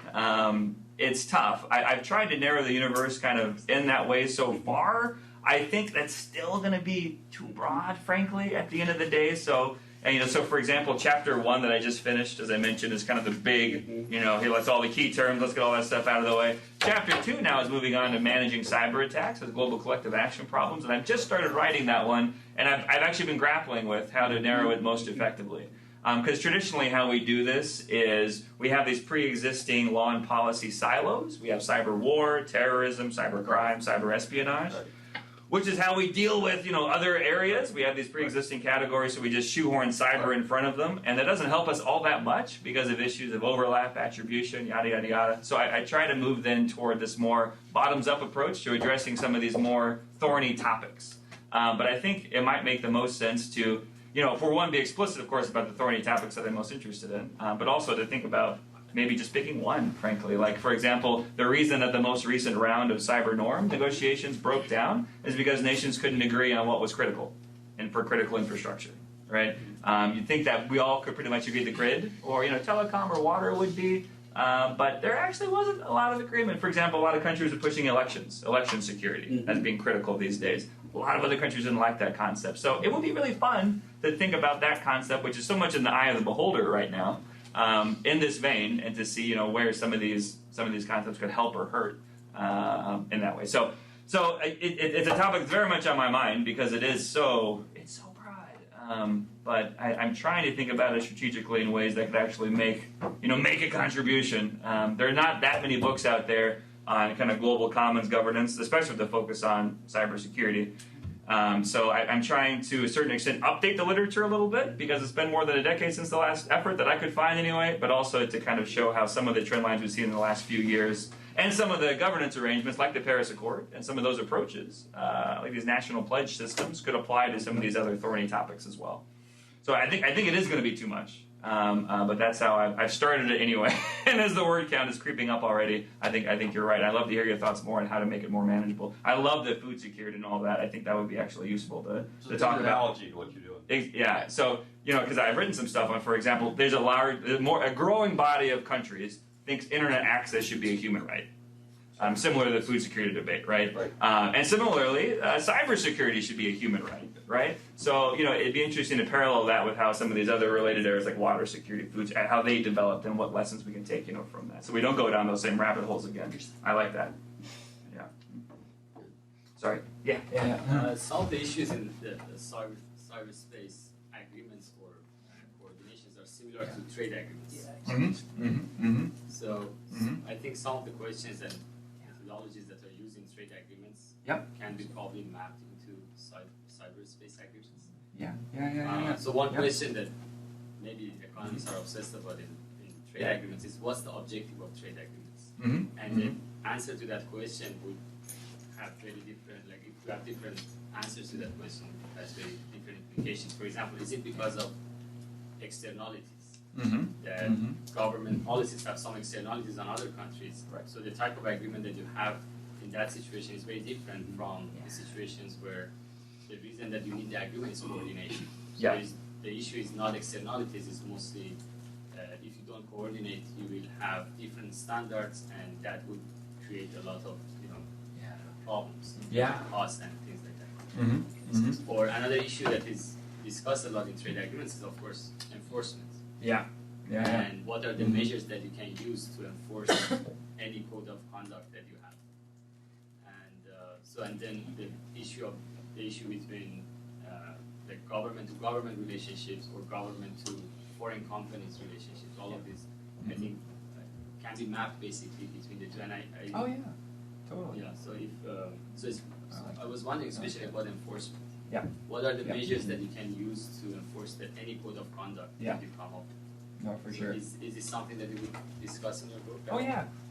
Speaker 2: it's tough. I've tried to narrow the universe kind of in that way so far. I think that's still going to be too broad, frankly, at the end of the day. So for example, chapter 1 that I just finished, as I mentioned, is kind of the big, here, let's all the key terms, let's get all that stuff out of the way. Chapter 2 now is moving on to managing cyber attacks as global collective action problems, and I've just started writing that one, and I've actually been grappling with how to narrow it most effectively. Because traditionally how we do this is we have these pre-existing law and policy silos. We have cyber war, terrorism, cyber crime, cyber espionage. Which is how we deal with, other areas. We have these pre-existing categories, so we just shoehorn cyber in front of them, and that doesn't help us all that much because of issues of overlap, attribution, yada, yada, yada. So I try to move then toward this more bottoms-up approach to addressing some of these more thorny topics. But I think it might make the most sense to, for one, be explicit, of course, about the thorny topics that I'm most interested in, but also to think about maybe just picking one, frankly. Like, for example, the reason that the most recent round of cyber norm negotiations broke down is because nations couldn't agree on what was critical and for critical infrastructure, right? You'd think that we all could pretty much agree the grid or, telecom or water would be, but there actually wasn't a lot of agreement. For example, a lot of countries are pushing election security as being critical these days. A lot of other countries didn't like that concept. So it would be really fun to think about that concept, which is so much in the eye of the beholder right now, in this vein, and to see where some of these concepts could help or hurt in that way. So it's a topic that's very much on my mind because it's so broad. But I'm trying to think about it strategically in ways that could actually make a contribution. There are not that many books out there on kind of global commons governance, especially with the focus on cybersecurity. So I'm trying to, a certain extent, update the literature a little bit because it's been more than a decade since the last effort that I could find anyway, but also to kind of show how some of the trend lines we've seen in the last few years and some of the governance arrangements like the Paris Accord and some of those approaches, like these national pledge systems, could apply to some of these other thorny topics as well. So I think it is going to be too much. But that's how I've started it anyway. And as the word count is creeping up already, I think you're right. I'd love to hear your thoughts more on how to make it more manageable. I love the food security and all that. I think that would be actually useful to talk about.
Speaker 7: Analogy to what you're doing.
Speaker 2: Yeah. So because I've written some stuff on, for example, there's a growing body of countries thinks internet access should be a human right. Similar to the food security debate, right? And similarly, cybersecurity should be a human right? So, it'd be interesting to parallel that with how some of these other related areas like water security, foods, how they developed and what lessons we can take, from that. So we don't go down those same rabbit holes again. I like that. Yeah. Sorry. Yeah.
Speaker 8: Some of the issues in the cyberspace agreements or coordinations are similar to trade agreements. So I think some of the questions and methodologies that are used in trade agreements can be probably mapped into cyberspace agreements. So one question that maybe economists are obsessed about in trade agreements is what's the objective of trade agreements? And the answer to that question would have very different, like if you have different answers to that question, it has very different implications. For example, is it because of externalities? That government policies have some externalities on other countries. So the type of agreement that you have in that situation is very different from the situations where the reason that you need the agreement is coordination. So the issue is not externalities, it's mostly if you don't coordinate, you will have different standards, and that would create a lot of problems, costs and things like that. Or another issue that is discussed a lot in trade agreements is, of course, enforcement. And what are the measures that you can use to enforce any code of conduct that you have? And and then the issue between the government to government relationships or government to foreign companies relationships. All of this, I think, can be mapped basically between the two. And
Speaker 2: Totally.
Speaker 8: So I was wondering, especially about enforcement. What are the measures that you can use to enforce that any code of conduct that you come up with?
Speaker 2: No, for sure.
Speaker 8: Is this something that you would discuss in your book?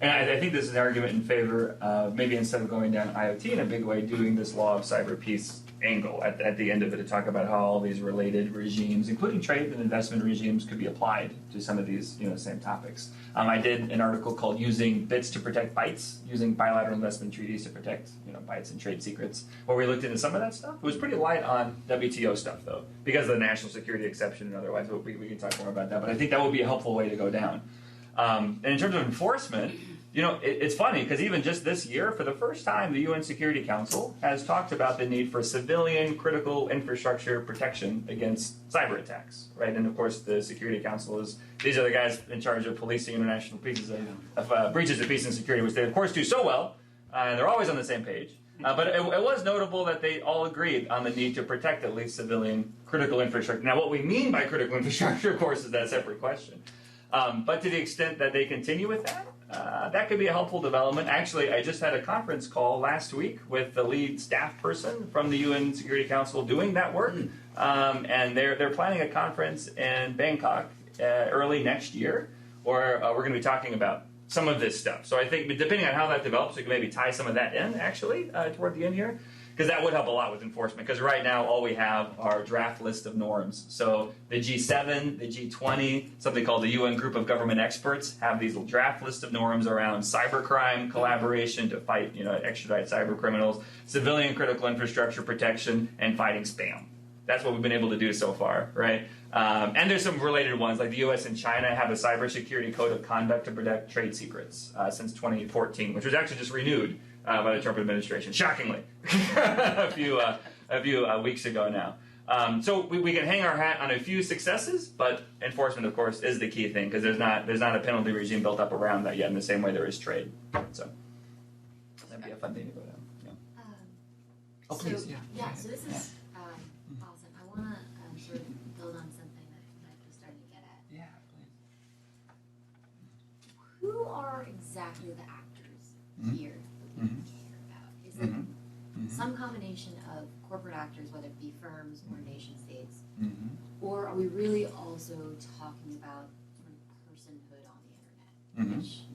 Speaker 2: And I think this is an argument in favor of maybe instead of going down IoT in a big way, doing this law of cyberpeace angle at the end of it to talk about how all these related regimes, including trade and investment regimes, could be applied to some of these same topics. I did an article called "Using Bits to Protect Bytes," using bilateral investment treaties to protect bytes and trade secrets, where we looked into some of that stuff. It was pretty light on WTO stuff though, because of the national security exception and otherwise. But we can talk more about that. But I think that would be a helpful way to go down. And in terms of enforcement, it's funny because even just this year, for the first time, the UN Security Council has talked about the need for civilian critical infrastructure protection against cyber attacks, right? And of course, the Security Council these are the guys in charge of policing international breaches of peace and security, which they of course do so well, and they're always on the same page. But it was notable that they all agreed on the need to protect at least civilian critical infrastructure. Now, what we mean by critical infrastructure, of course, is that separate question. But to the extent that they continue with that, that could be a helpful development. Actually, I just had a conference call last week with the lead staff person from the UN Security Council doing that work, and they're planning a conference in Bangkok early next year, where we're going to be talking about some of this stuff. So I think, depending on how that develops, we can maybe tie some of that in, actually, toward the end here. Because that would help a lot with enforcement. Because right now, all we have are draft list of norms. So the G7, the G20, something called the UN Group of Government Experts, have these draft list of norms around cybercrime collaboration to fight, extradite cyber criminals, civilian critical infrastructure protection, and fighting spam. That's what we've been able to do so far, right? And there's some related ones, like the U.S. and China have a cybersecurity code of conduct to protect trade secrets since 2014, which was actually just renewed by the Trump administration, shockingly, a few weeks ago now. So we can hang our hat on a few successes, but enforcement, of course, is the key thing because there's not a penalty regime built up around that yet in the same way there is trade. So that'd be a fun thing to go down. Yeah. Please.
Speaker 9: So this is awesome. I want to sort of build on something that Mike was starting to get at.
Speaker 2: Yeah, please.
Speaker 9: Who are exactly the actors here? Care about? Is it some combination of corporate actors, whether it be firms or nation states, or are we really also talking about sort of personhood on the internet? Which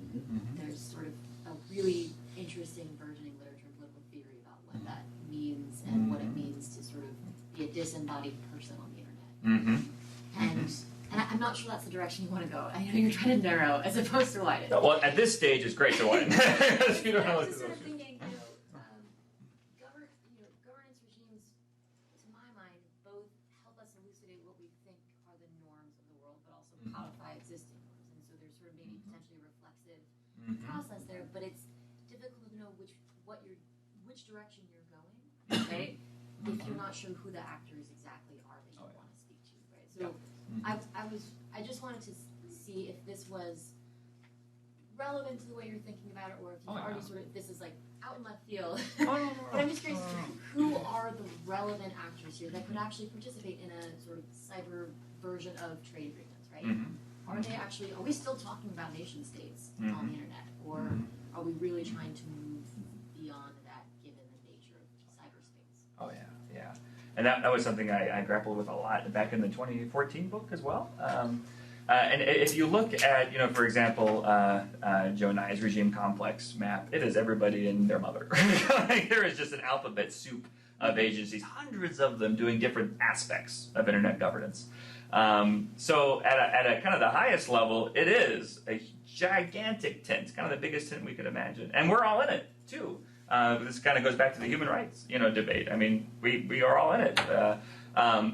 Speaker 9: there's sort of a really interesting burgeoning literature and political theory about what that means and what it means to sort of be a disembodied person on the internet. And I'm not sure that's the direction you want to go. I know you're trying to narrow as opposed to widen.
Speaker 2: Well, at this stage, it's great to widen. You don't know what to
Speaker 9: just
Speaker 2: do.
Speaker 9: sort of thinking, governance regimes, to my mind, both help us elucidate what we think are the norms of the world, but also codify existing norms. And so there's sort of maybe potentially a reflexive process there, but it's difficult to know which direction you're going, right? If you're not sure who the actors exactly are that you want to speak to, right? So I just wanted to see if this was relevant to the way you're thinking about it, or if you've already sort of, this is like out in left field. But I'm just curious, who are the relevant actors here that could actually participate in a sort of cyber version of trade agreements, right? right? Are they actually, are we still talking about nation states on the internet? Or are we really trying to move beyond that given the nature of cyberspace?
Speaker 2: Oh yeah. And that was something I grappled with a lot back in the 2014 book as well. And if you look at, for example, Joe Nye's regime complex map, it is everybody and their mother. Like, there is just an alphabet soup of agencies, hundreds of them doing different aspects of internet governance. So at a kind of the highest level, it is a gigantic tent, kind of the biggest tent we could imagine. And we're all in it, too. This kind of goes back to the human rights, debate. I mean, we are all in it.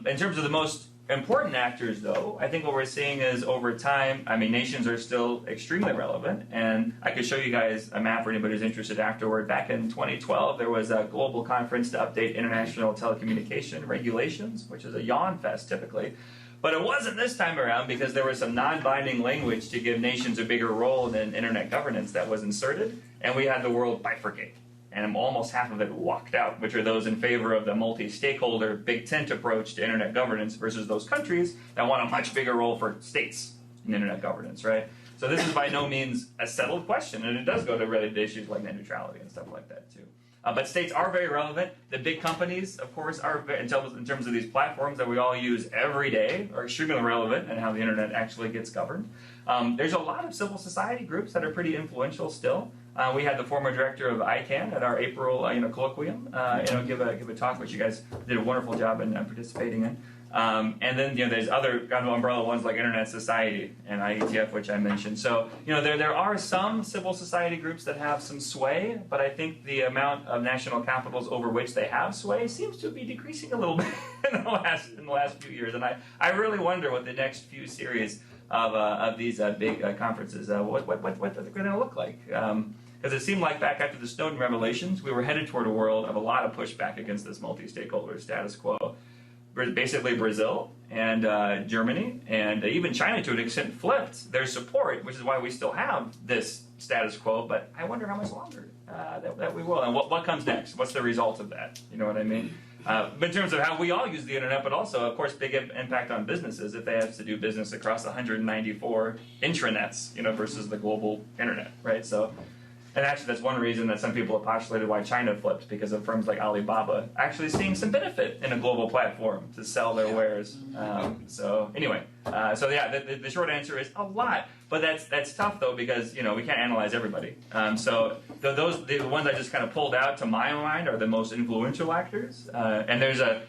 Speaker 2: In terms of the most important actors, though, I think what we're seeing is over time, nations are still extremely relevant. And I could show you guys a map for anybody who's interested afterward. Back in 2012, there was a global conference to update international telecommunication regulations, which is a yawn fest typically. But it wasn't this time around because there was some non-binding language to give nations a bigger role in internet governance that was inserted, and we had the world bifurcate. And almost half of it walked out, which are those in favor of the multi-stakeholder big tent approach to internet governance versus those countries that want a much bigger role for states in internet governance, right? So this is by no means a settled question, and it does go to related issues like net neutrality and stuff like that too. But states are very relevant. The big companies, of course, are in terms of these platforms that we all use every day, are extremely relevant in how the internet actually gets governed. There's a lot of civil society groups that are pretty influential still. We had the former director of ICANN at our April Colloquium give a talk, which you guys did a wonderful job in participating in. And then there's other kind of umbrella ones like Internet Society and IETF, which I mentioned. So there are some civil society groups that have some sway, but I think the amount of national capitals over which they have sway seems to be decreasing a little bit in the last few years. And I really wonder what the next few series of these big conferences what they're going to look like. Because it seemed like back after the Snowden revelations, we were headed toward a world of a lot of pushback against this multi-stakeholder status quo. Basically Brazil and Germany and even China to an extent flipped their support, which is why we still have this status quo, but I wonder how much longer that we will. And what comes next? What's the result of that? You know what I mean? In terms of how we all use the internet, but also, of course, big impact on businesses if they have to do business across 194 intranets, versus the global internet, right? So. And actually, that's one reason that some people have postulated why China flipped, because of firms like Alibaba actually seeing some benefit in a global platform to sell their wares. So anyway, the short answer is a lot, but that's tough though, because we can't analyze everybody. So the ones I just kind of pulled out to my mind are the most influential actors, and there's a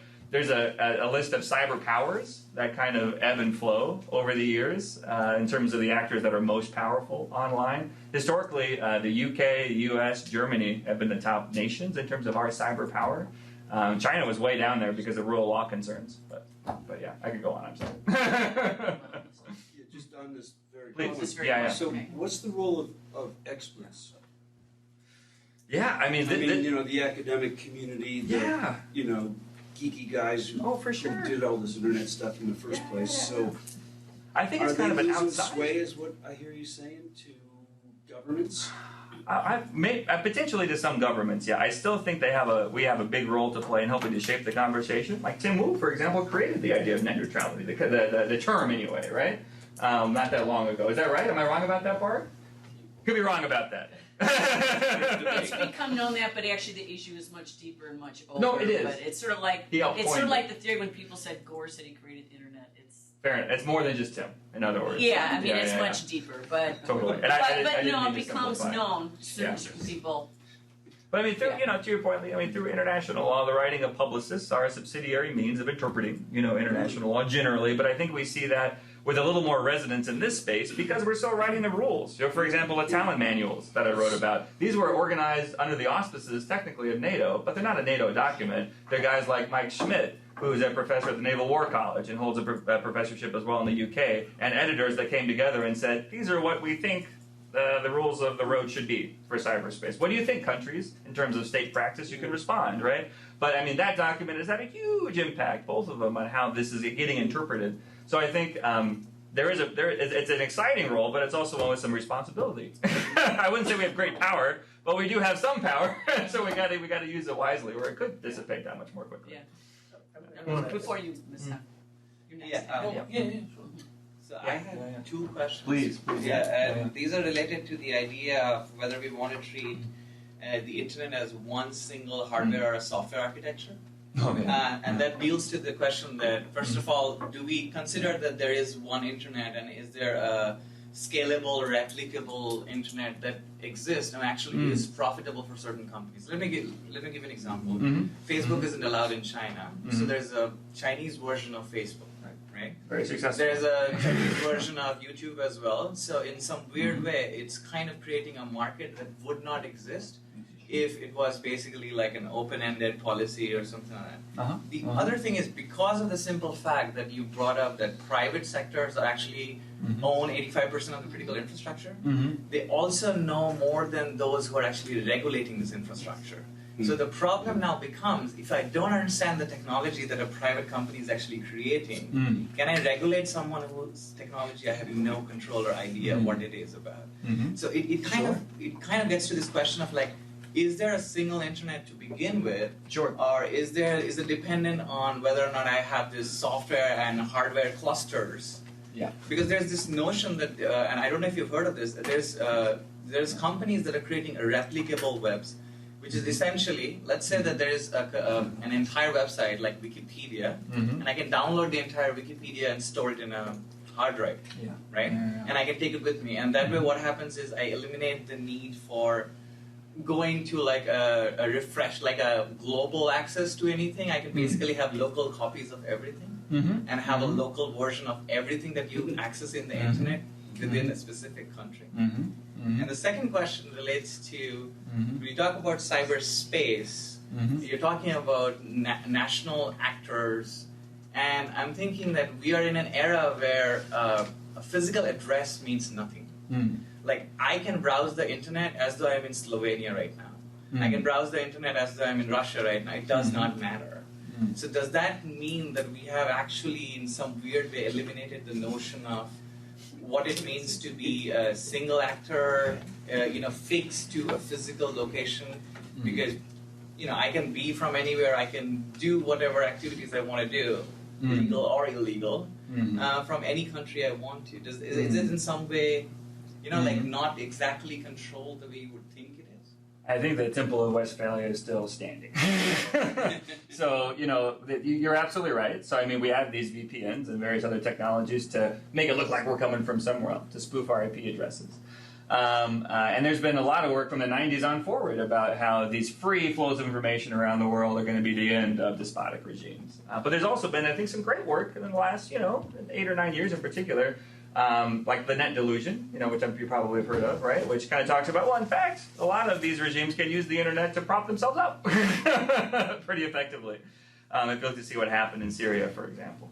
Speaker 2: list of cyber powers that kind of ebb and flow over the years in terms of the actors that are most powerful online. Historically, the UK, US, Germany have been the top nations in terms of our cyber power. China was way down there because of rule of law concerns. But yeah, I could go on, I'm sorry.
Speaker 4: Just on this very
Speaker 2: Please.
Speaker 4: point.
Speaker 2: Yeah.
Speaker 4: So what's the role of experts?
Speaker 2: Yeah,
Speaker 4: the academic community, geeky guys who
Speaker 2: for sure
Speaker 4: did all this internet stuff in the first place. So
Speaker 2: I think it's kind of an outside
Speaker 4: sway, is what I hear you saying, to governments.
Speaker 2: Potentially to some governments, yeah. I still think we have a big role to play in helping to shape the conversation. Like Tim Wu, for example, created the idea of net neutrality, the term anyway, right? Not that long ago. Is that right? Am I wrong about that part? Could be wrong about that.
Speaker 1: It's become known that, but actually the issue is much deeper and much older.
Speaker 2: No, it is.
Speaker 1: But it's sort of like the theory when people said Gore said he created the internet.
Speaker 2: Fair enough. It's more than just Tim, in other words.
Speaker 1: Yeah, it's much deeper, but
Speaker 2: totally. And
Speaker 1: it becomes known to certain people.
Speaker 2: But through, to your point, through international law, the writing of publicists are a subsidiary means of interpreting, international law generally. But I think we see that with a little more resonance in this space because we're still writing the rules. For example, the Talon manuals that I wrote about. These were organized under the auspices, technically, of NATO, but they're not a NATO document. They're guys like Mike Schmidt, who is a professor at the Naval War College and holds a professorship as well in the UK, and editors that came together and said, these are what we think the rules of the road should be for cyberspace. What do you think, countries, in terms of state practice? You can respond, right? But that document has had a huge impact, both of them, on how this is getting interpreted. So I think it's an exciting role, but it's also one with some responsibility. I wouldn't say we have great power, but we do have some power, so we got to use it wisely, or it could dissipate that much more quickly.
Speaker 1: Yeah. Before you miss that. You're next.
Speaker 10: So I have two questions.
Speaker 2: Please.
Speaker 10: And these are related to the idea of whether we want to treat the internet as one single hardware or a software architecture. And that deals to the question that, first of all, do we consider that there is one internet, and is there a scalable, replicable internet that exists and actually is profitable for certain companies? Let me give an example. Facebook isn't allowed in China, so there's a Chinese version of Facebook. Right?
Speaker 2: Very successful.
Speaker 10: There's a Chinese version of YouTube as well. So in some weird way, it's kind of creating a market that would not exist if it was basically like an open-ended policy or something like that. The other thing is, because of the simple fact that you brought up that private sectors actually own 85% of the critical infrastructure, they also know more than those who are actually regulating this infrastructure. So the problem now becomes, if I don't understand the technology that a private company is actually creating, can I regulate someone whose technology I have no control or idea what it is about? So it kind of gets to this question of like, is there a single internet to begin with?
Speaker 2: Sure.
Speaker 10: Or is it dependent on whether or not I have this software and hardware clusters?
Speaker 2: Yeah.
Speaker 10: Because there's this notion that, and I don't know if you've heard of this, there's companies that are creating replicable webs, which is essentially, let's say that there is an entire website like Wikipedia, and I can download the entire Wikipedia and store it in a hard drive, right? And I can take it with me. And that way what happens is I eliminate the need for going to like a refresh, like a global access to anything. I can basically have local copies of everything and have a local version of everything that you access in the internet within a specific country. And the second question relates to, when you talk about cyberspace, you're talking about national actors, and I'm thinking that we are in an era where a physical address means nothing. Like, I can browse the internet as though I'm in Slovenia right now. I can browse the internet as though I'm in Russia right now. It does not matter. So does that mean that we have actually, in some weird way, eliminated the notion of what it means to be a single actor, fixed to a physical location? Because, I can be from anywhere, I can do whatever activities I want to do, legal or illegal, from any country I want to. Is it in some way, like not exactly controlled the way you would think it is?
Speaker 2: I think the Temple of Westphalia is still standing. So, you're absolutely right. So, I mean, we have these VPNs and various other technologies to make it look like we're coming from somewhere else, to spoof our IP addresses. And there's been a lot of work from the 90s on forward about how these free flows of information around the world are going to be the end of despotic regimes. But there's also been, I think, some great work in the last, 8 or 9 years in particular, like the Net Delusion, which you probably have heard of, right? Which kind of talks about, well, in fact, a lot of these regimes can use the internet to prop themselves up pretty effectively. If you look to see what happened in Syria, for example.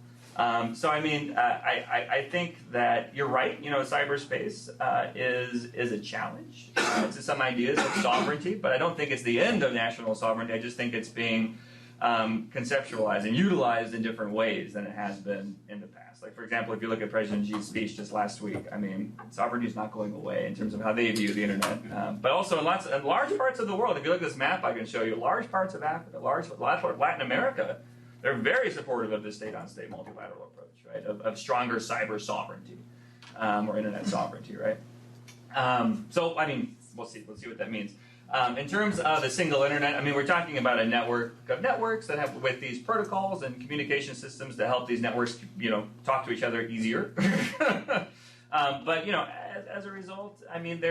Speaker 2: So, I mean, I think that you're right. Cyberspace is a challenge to some ideas of sovereignty, but I don't think it's the end of national sovereignty. I just think it's being conceptualized and utilized in different ways than it has been in the past. Like, for example, if you look at President Xi's speech just last week, I mean, sovereignty is not going away in terms of how they view the internet. But also in large parts of the world, if you look at this map, I can show you large parts of Africa, large part of Latin America, they're very supportive of the state-on-state multilateral approach, right? Of stronger cyber sovereignty or internet sovereignty, right? So, I mean, we'll see what that means. In terms of the single internet, I mean, we're talking about a network of networks that have with these protocols and communication systems to help these networks, talk to each other easier. But as a result, I mean,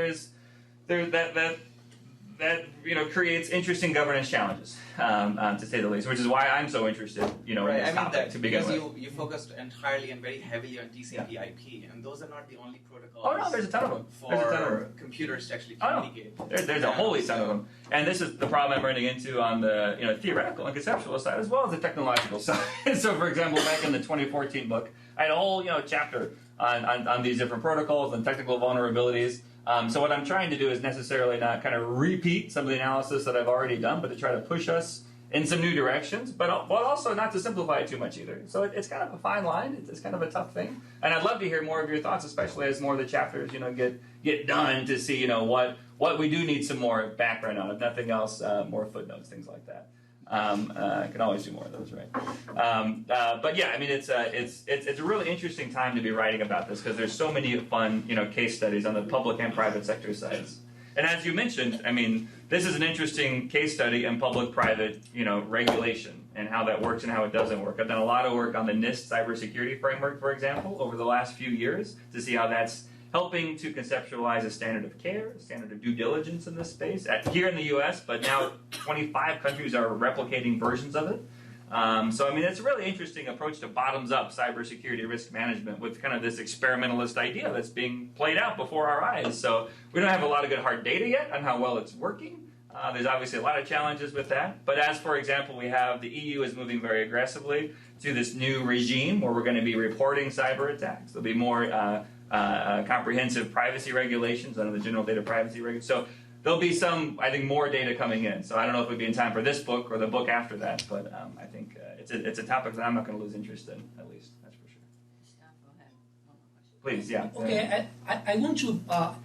Speaker 2: that creates interesting governance challenges, to say the least, which is why I'm so interested, in this topic to begin with.
Speaker 10: Because you focused entirely and very heavily on TCP/IP, and those are not the only protocols.
Speaker 2: Oh no, there's a ton of them.
Speaker 10: For computers to actually communicate.
Speaker 2: Oh, no. There's a holy ton of them, and this is the problem I'm running into on the theoretical and conceptual side as well as the technological side. So, for example, back in the 2014 book, I had a whole chapter on these different protocols and technical vulnerabilities. So what I'm trying to do is necessarily not kind of repeat some of the analysis that I've already done, but to try to push us in some new directions, but also not to simplify it too much either. So it's kind of a fine line. It's kind of a tough thing. And I'd love to hear more of your thoughts, especially as more of the chapters, get done, to see, what we do need some more background on. If nothing else, more footnotes, things like that. Can always do more of those, right? But yeah, I mean, it's a really interesting time to be writing about this because there's so many fun, case studies on the public and private sector sides. And as you mentioned, I mean, this is an interesting case study in public-private, regulation and how that works and how it doesn't work. I've done a lot of work on the NIST cybersecurity framework, for example, over the last few years to see how that's helping to conceptualize a standard of care, a standard of due diligence in this space here in the U.S., but now 25 countries are replicating versions of it. So, I mean, it's a really interesting approach to bottoms-up cybersecurity risk management with kind of this experimentalist idea that's being played out before our eyes. So we don't have a lot of good hard data yet on how well it's working. There's obviously a lot of challenges with that. But as, for example, we have the EU is moving very aggressively to this new regime where we're going to be reporting cyber attacks. There'll be more comprehensive privacy regulations under the General Data Privacy Regulation. So there'll be some, I think, more data coming in. So I don't know if it would be in time for this book or the book after that, but I think it's a topic that I'm not going to lose interest in, at least. That's for sure.
Speaker 1: Go ahead. One more question.
Speaker 2: Please, yeah.
Speaker 6: Okay, I want to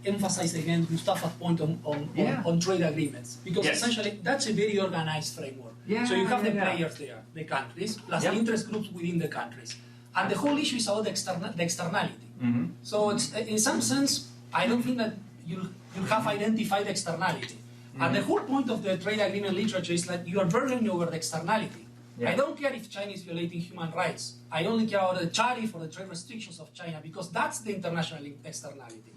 Speaker 6: emphasize again Mustafa's point on trade agreements, because essentially that's a very organized framework. So you have the players there, the countries, plus the interest groups within the countries. And the whole issue is about the externality. So it's, in some sense, I don't think that you have identified externality. And the whole point of the trade agreement literature is that you are burdening over the externality. I don't care if China is violating human rights. I only care about the tariff or the trade restrictions of China, because that's the international externality.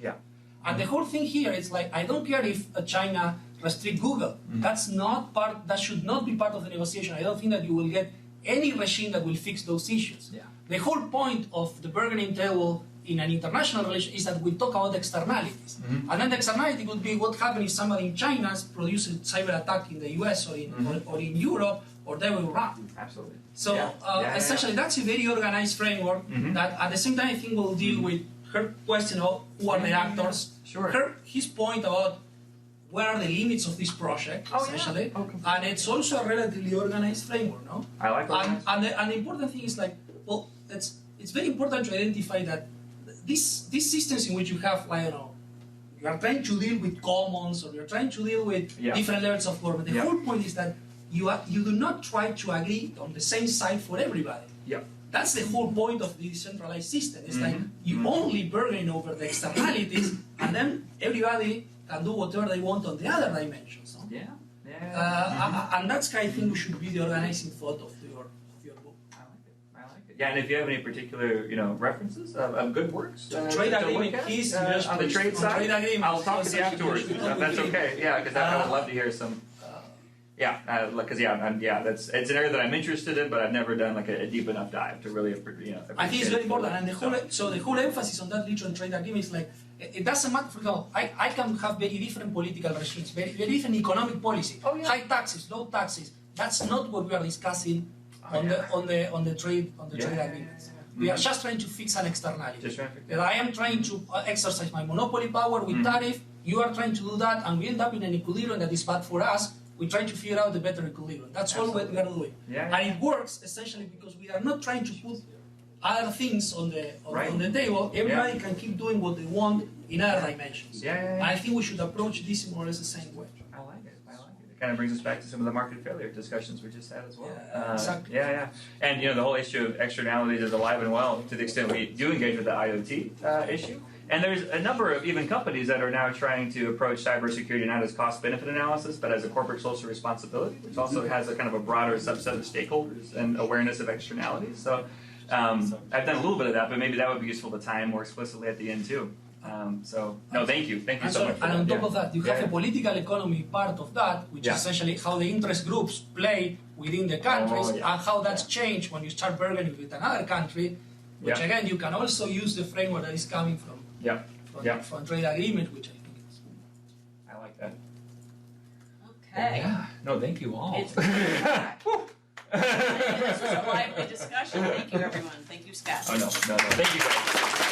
Speaker 6: And the whole thing here is like, I don't care if China restrict Google. That's not part. That should not be part of the negotiation. I don't think that you will get any regime that will fix those issues. The whole point of the bargaining table in an international relation is that we talk about externalities. And then the externality would be what happens if somebody in China produces a cyber attack in the US or in Europe, or they will run.
Speaker 2: Absolutely.
Speaker 6: So essentially that's a very organized framework that at the same time I think will deal with her question of who are the actors, his point about where are the limits of this project, essentially. And it's also a relatively organized framework, no?
Speaker 2: I like that.
Speaker 6: And the important thing is like, well, it's very important to identify that these systems in which you have, like, you are trying to deal with commons, or you're trying to deal with different levels of government. The whole point is that you do not try to agree on the same side for everybody. That's the whole point of the decentralized system. It's like you only bargain over the externalities, and then everybody can do whatever they want on the other dimensions. No? And that's I think should be the organizing thought of your book.
Speaker 2: I like it. Yeah, and if you have any particular references of good works,
Speaker 6: trade agreement keys
Speaker 2: on the trade side, I'll talk to you afterwards. If that's okay. Yeah, because I would love to hear some. Because it's an area that I'm interested in, but I've never done like a deep enough dive to really
Speaker 6: I think it's very important, and the whole emphasis on that literature and trade agreement is like it doesn't matter. For example, I can have very different political regimes, very different economic policy, high taxes, low taxes. That's not what we are discussing on the trade agreements. We are just trying to fix an externality. I am trying to exercise my monopoly power with tariff. You are trying to do that, and we end up in an equilibrium that is bad for us. We're trying to figure out the better equilibrium. That's all what we are doing. And it works essentially because we are not trying to put other things on the table. Everybody can keep doing what they want in other dimensions. I think we should approach this more or less the same way.
Speaker 2: I like it. It kind of brings us back to some of the market failure discussions we just had as well.
Speaker 6: Exactly.
Speaker 2: And the whole issue of externalities is alive and well to the extent we do engage with the IoT issue. And there's a number of even companies that are now trying to approach cybersecurity not as cost-benefit analysis, but as a corporate social responsibility, which also has a kind of a broader subset of stakeholders and awareness of externalities. So I've done a little bit of that, but maybe that would be useful to tie in more explicitly at the end too. Thank you. Thank you so much.
Speaker 6: And on top of that, you have a political economy part of that, which is essentially how the interest groups play within the countries and how that's changed when you start bargaining with another country, which again, you can also use the framework that is coming from trade agreement, which I think is.
Speaker 2: I like that.
Speaker 1: Okay.
Speaker 2: No, thank you all.
Speaker 1: This was a lively discussion. Thank you, everyone. Thank you, Scott.
Speaker 2: Oh, no. Thank you, guys.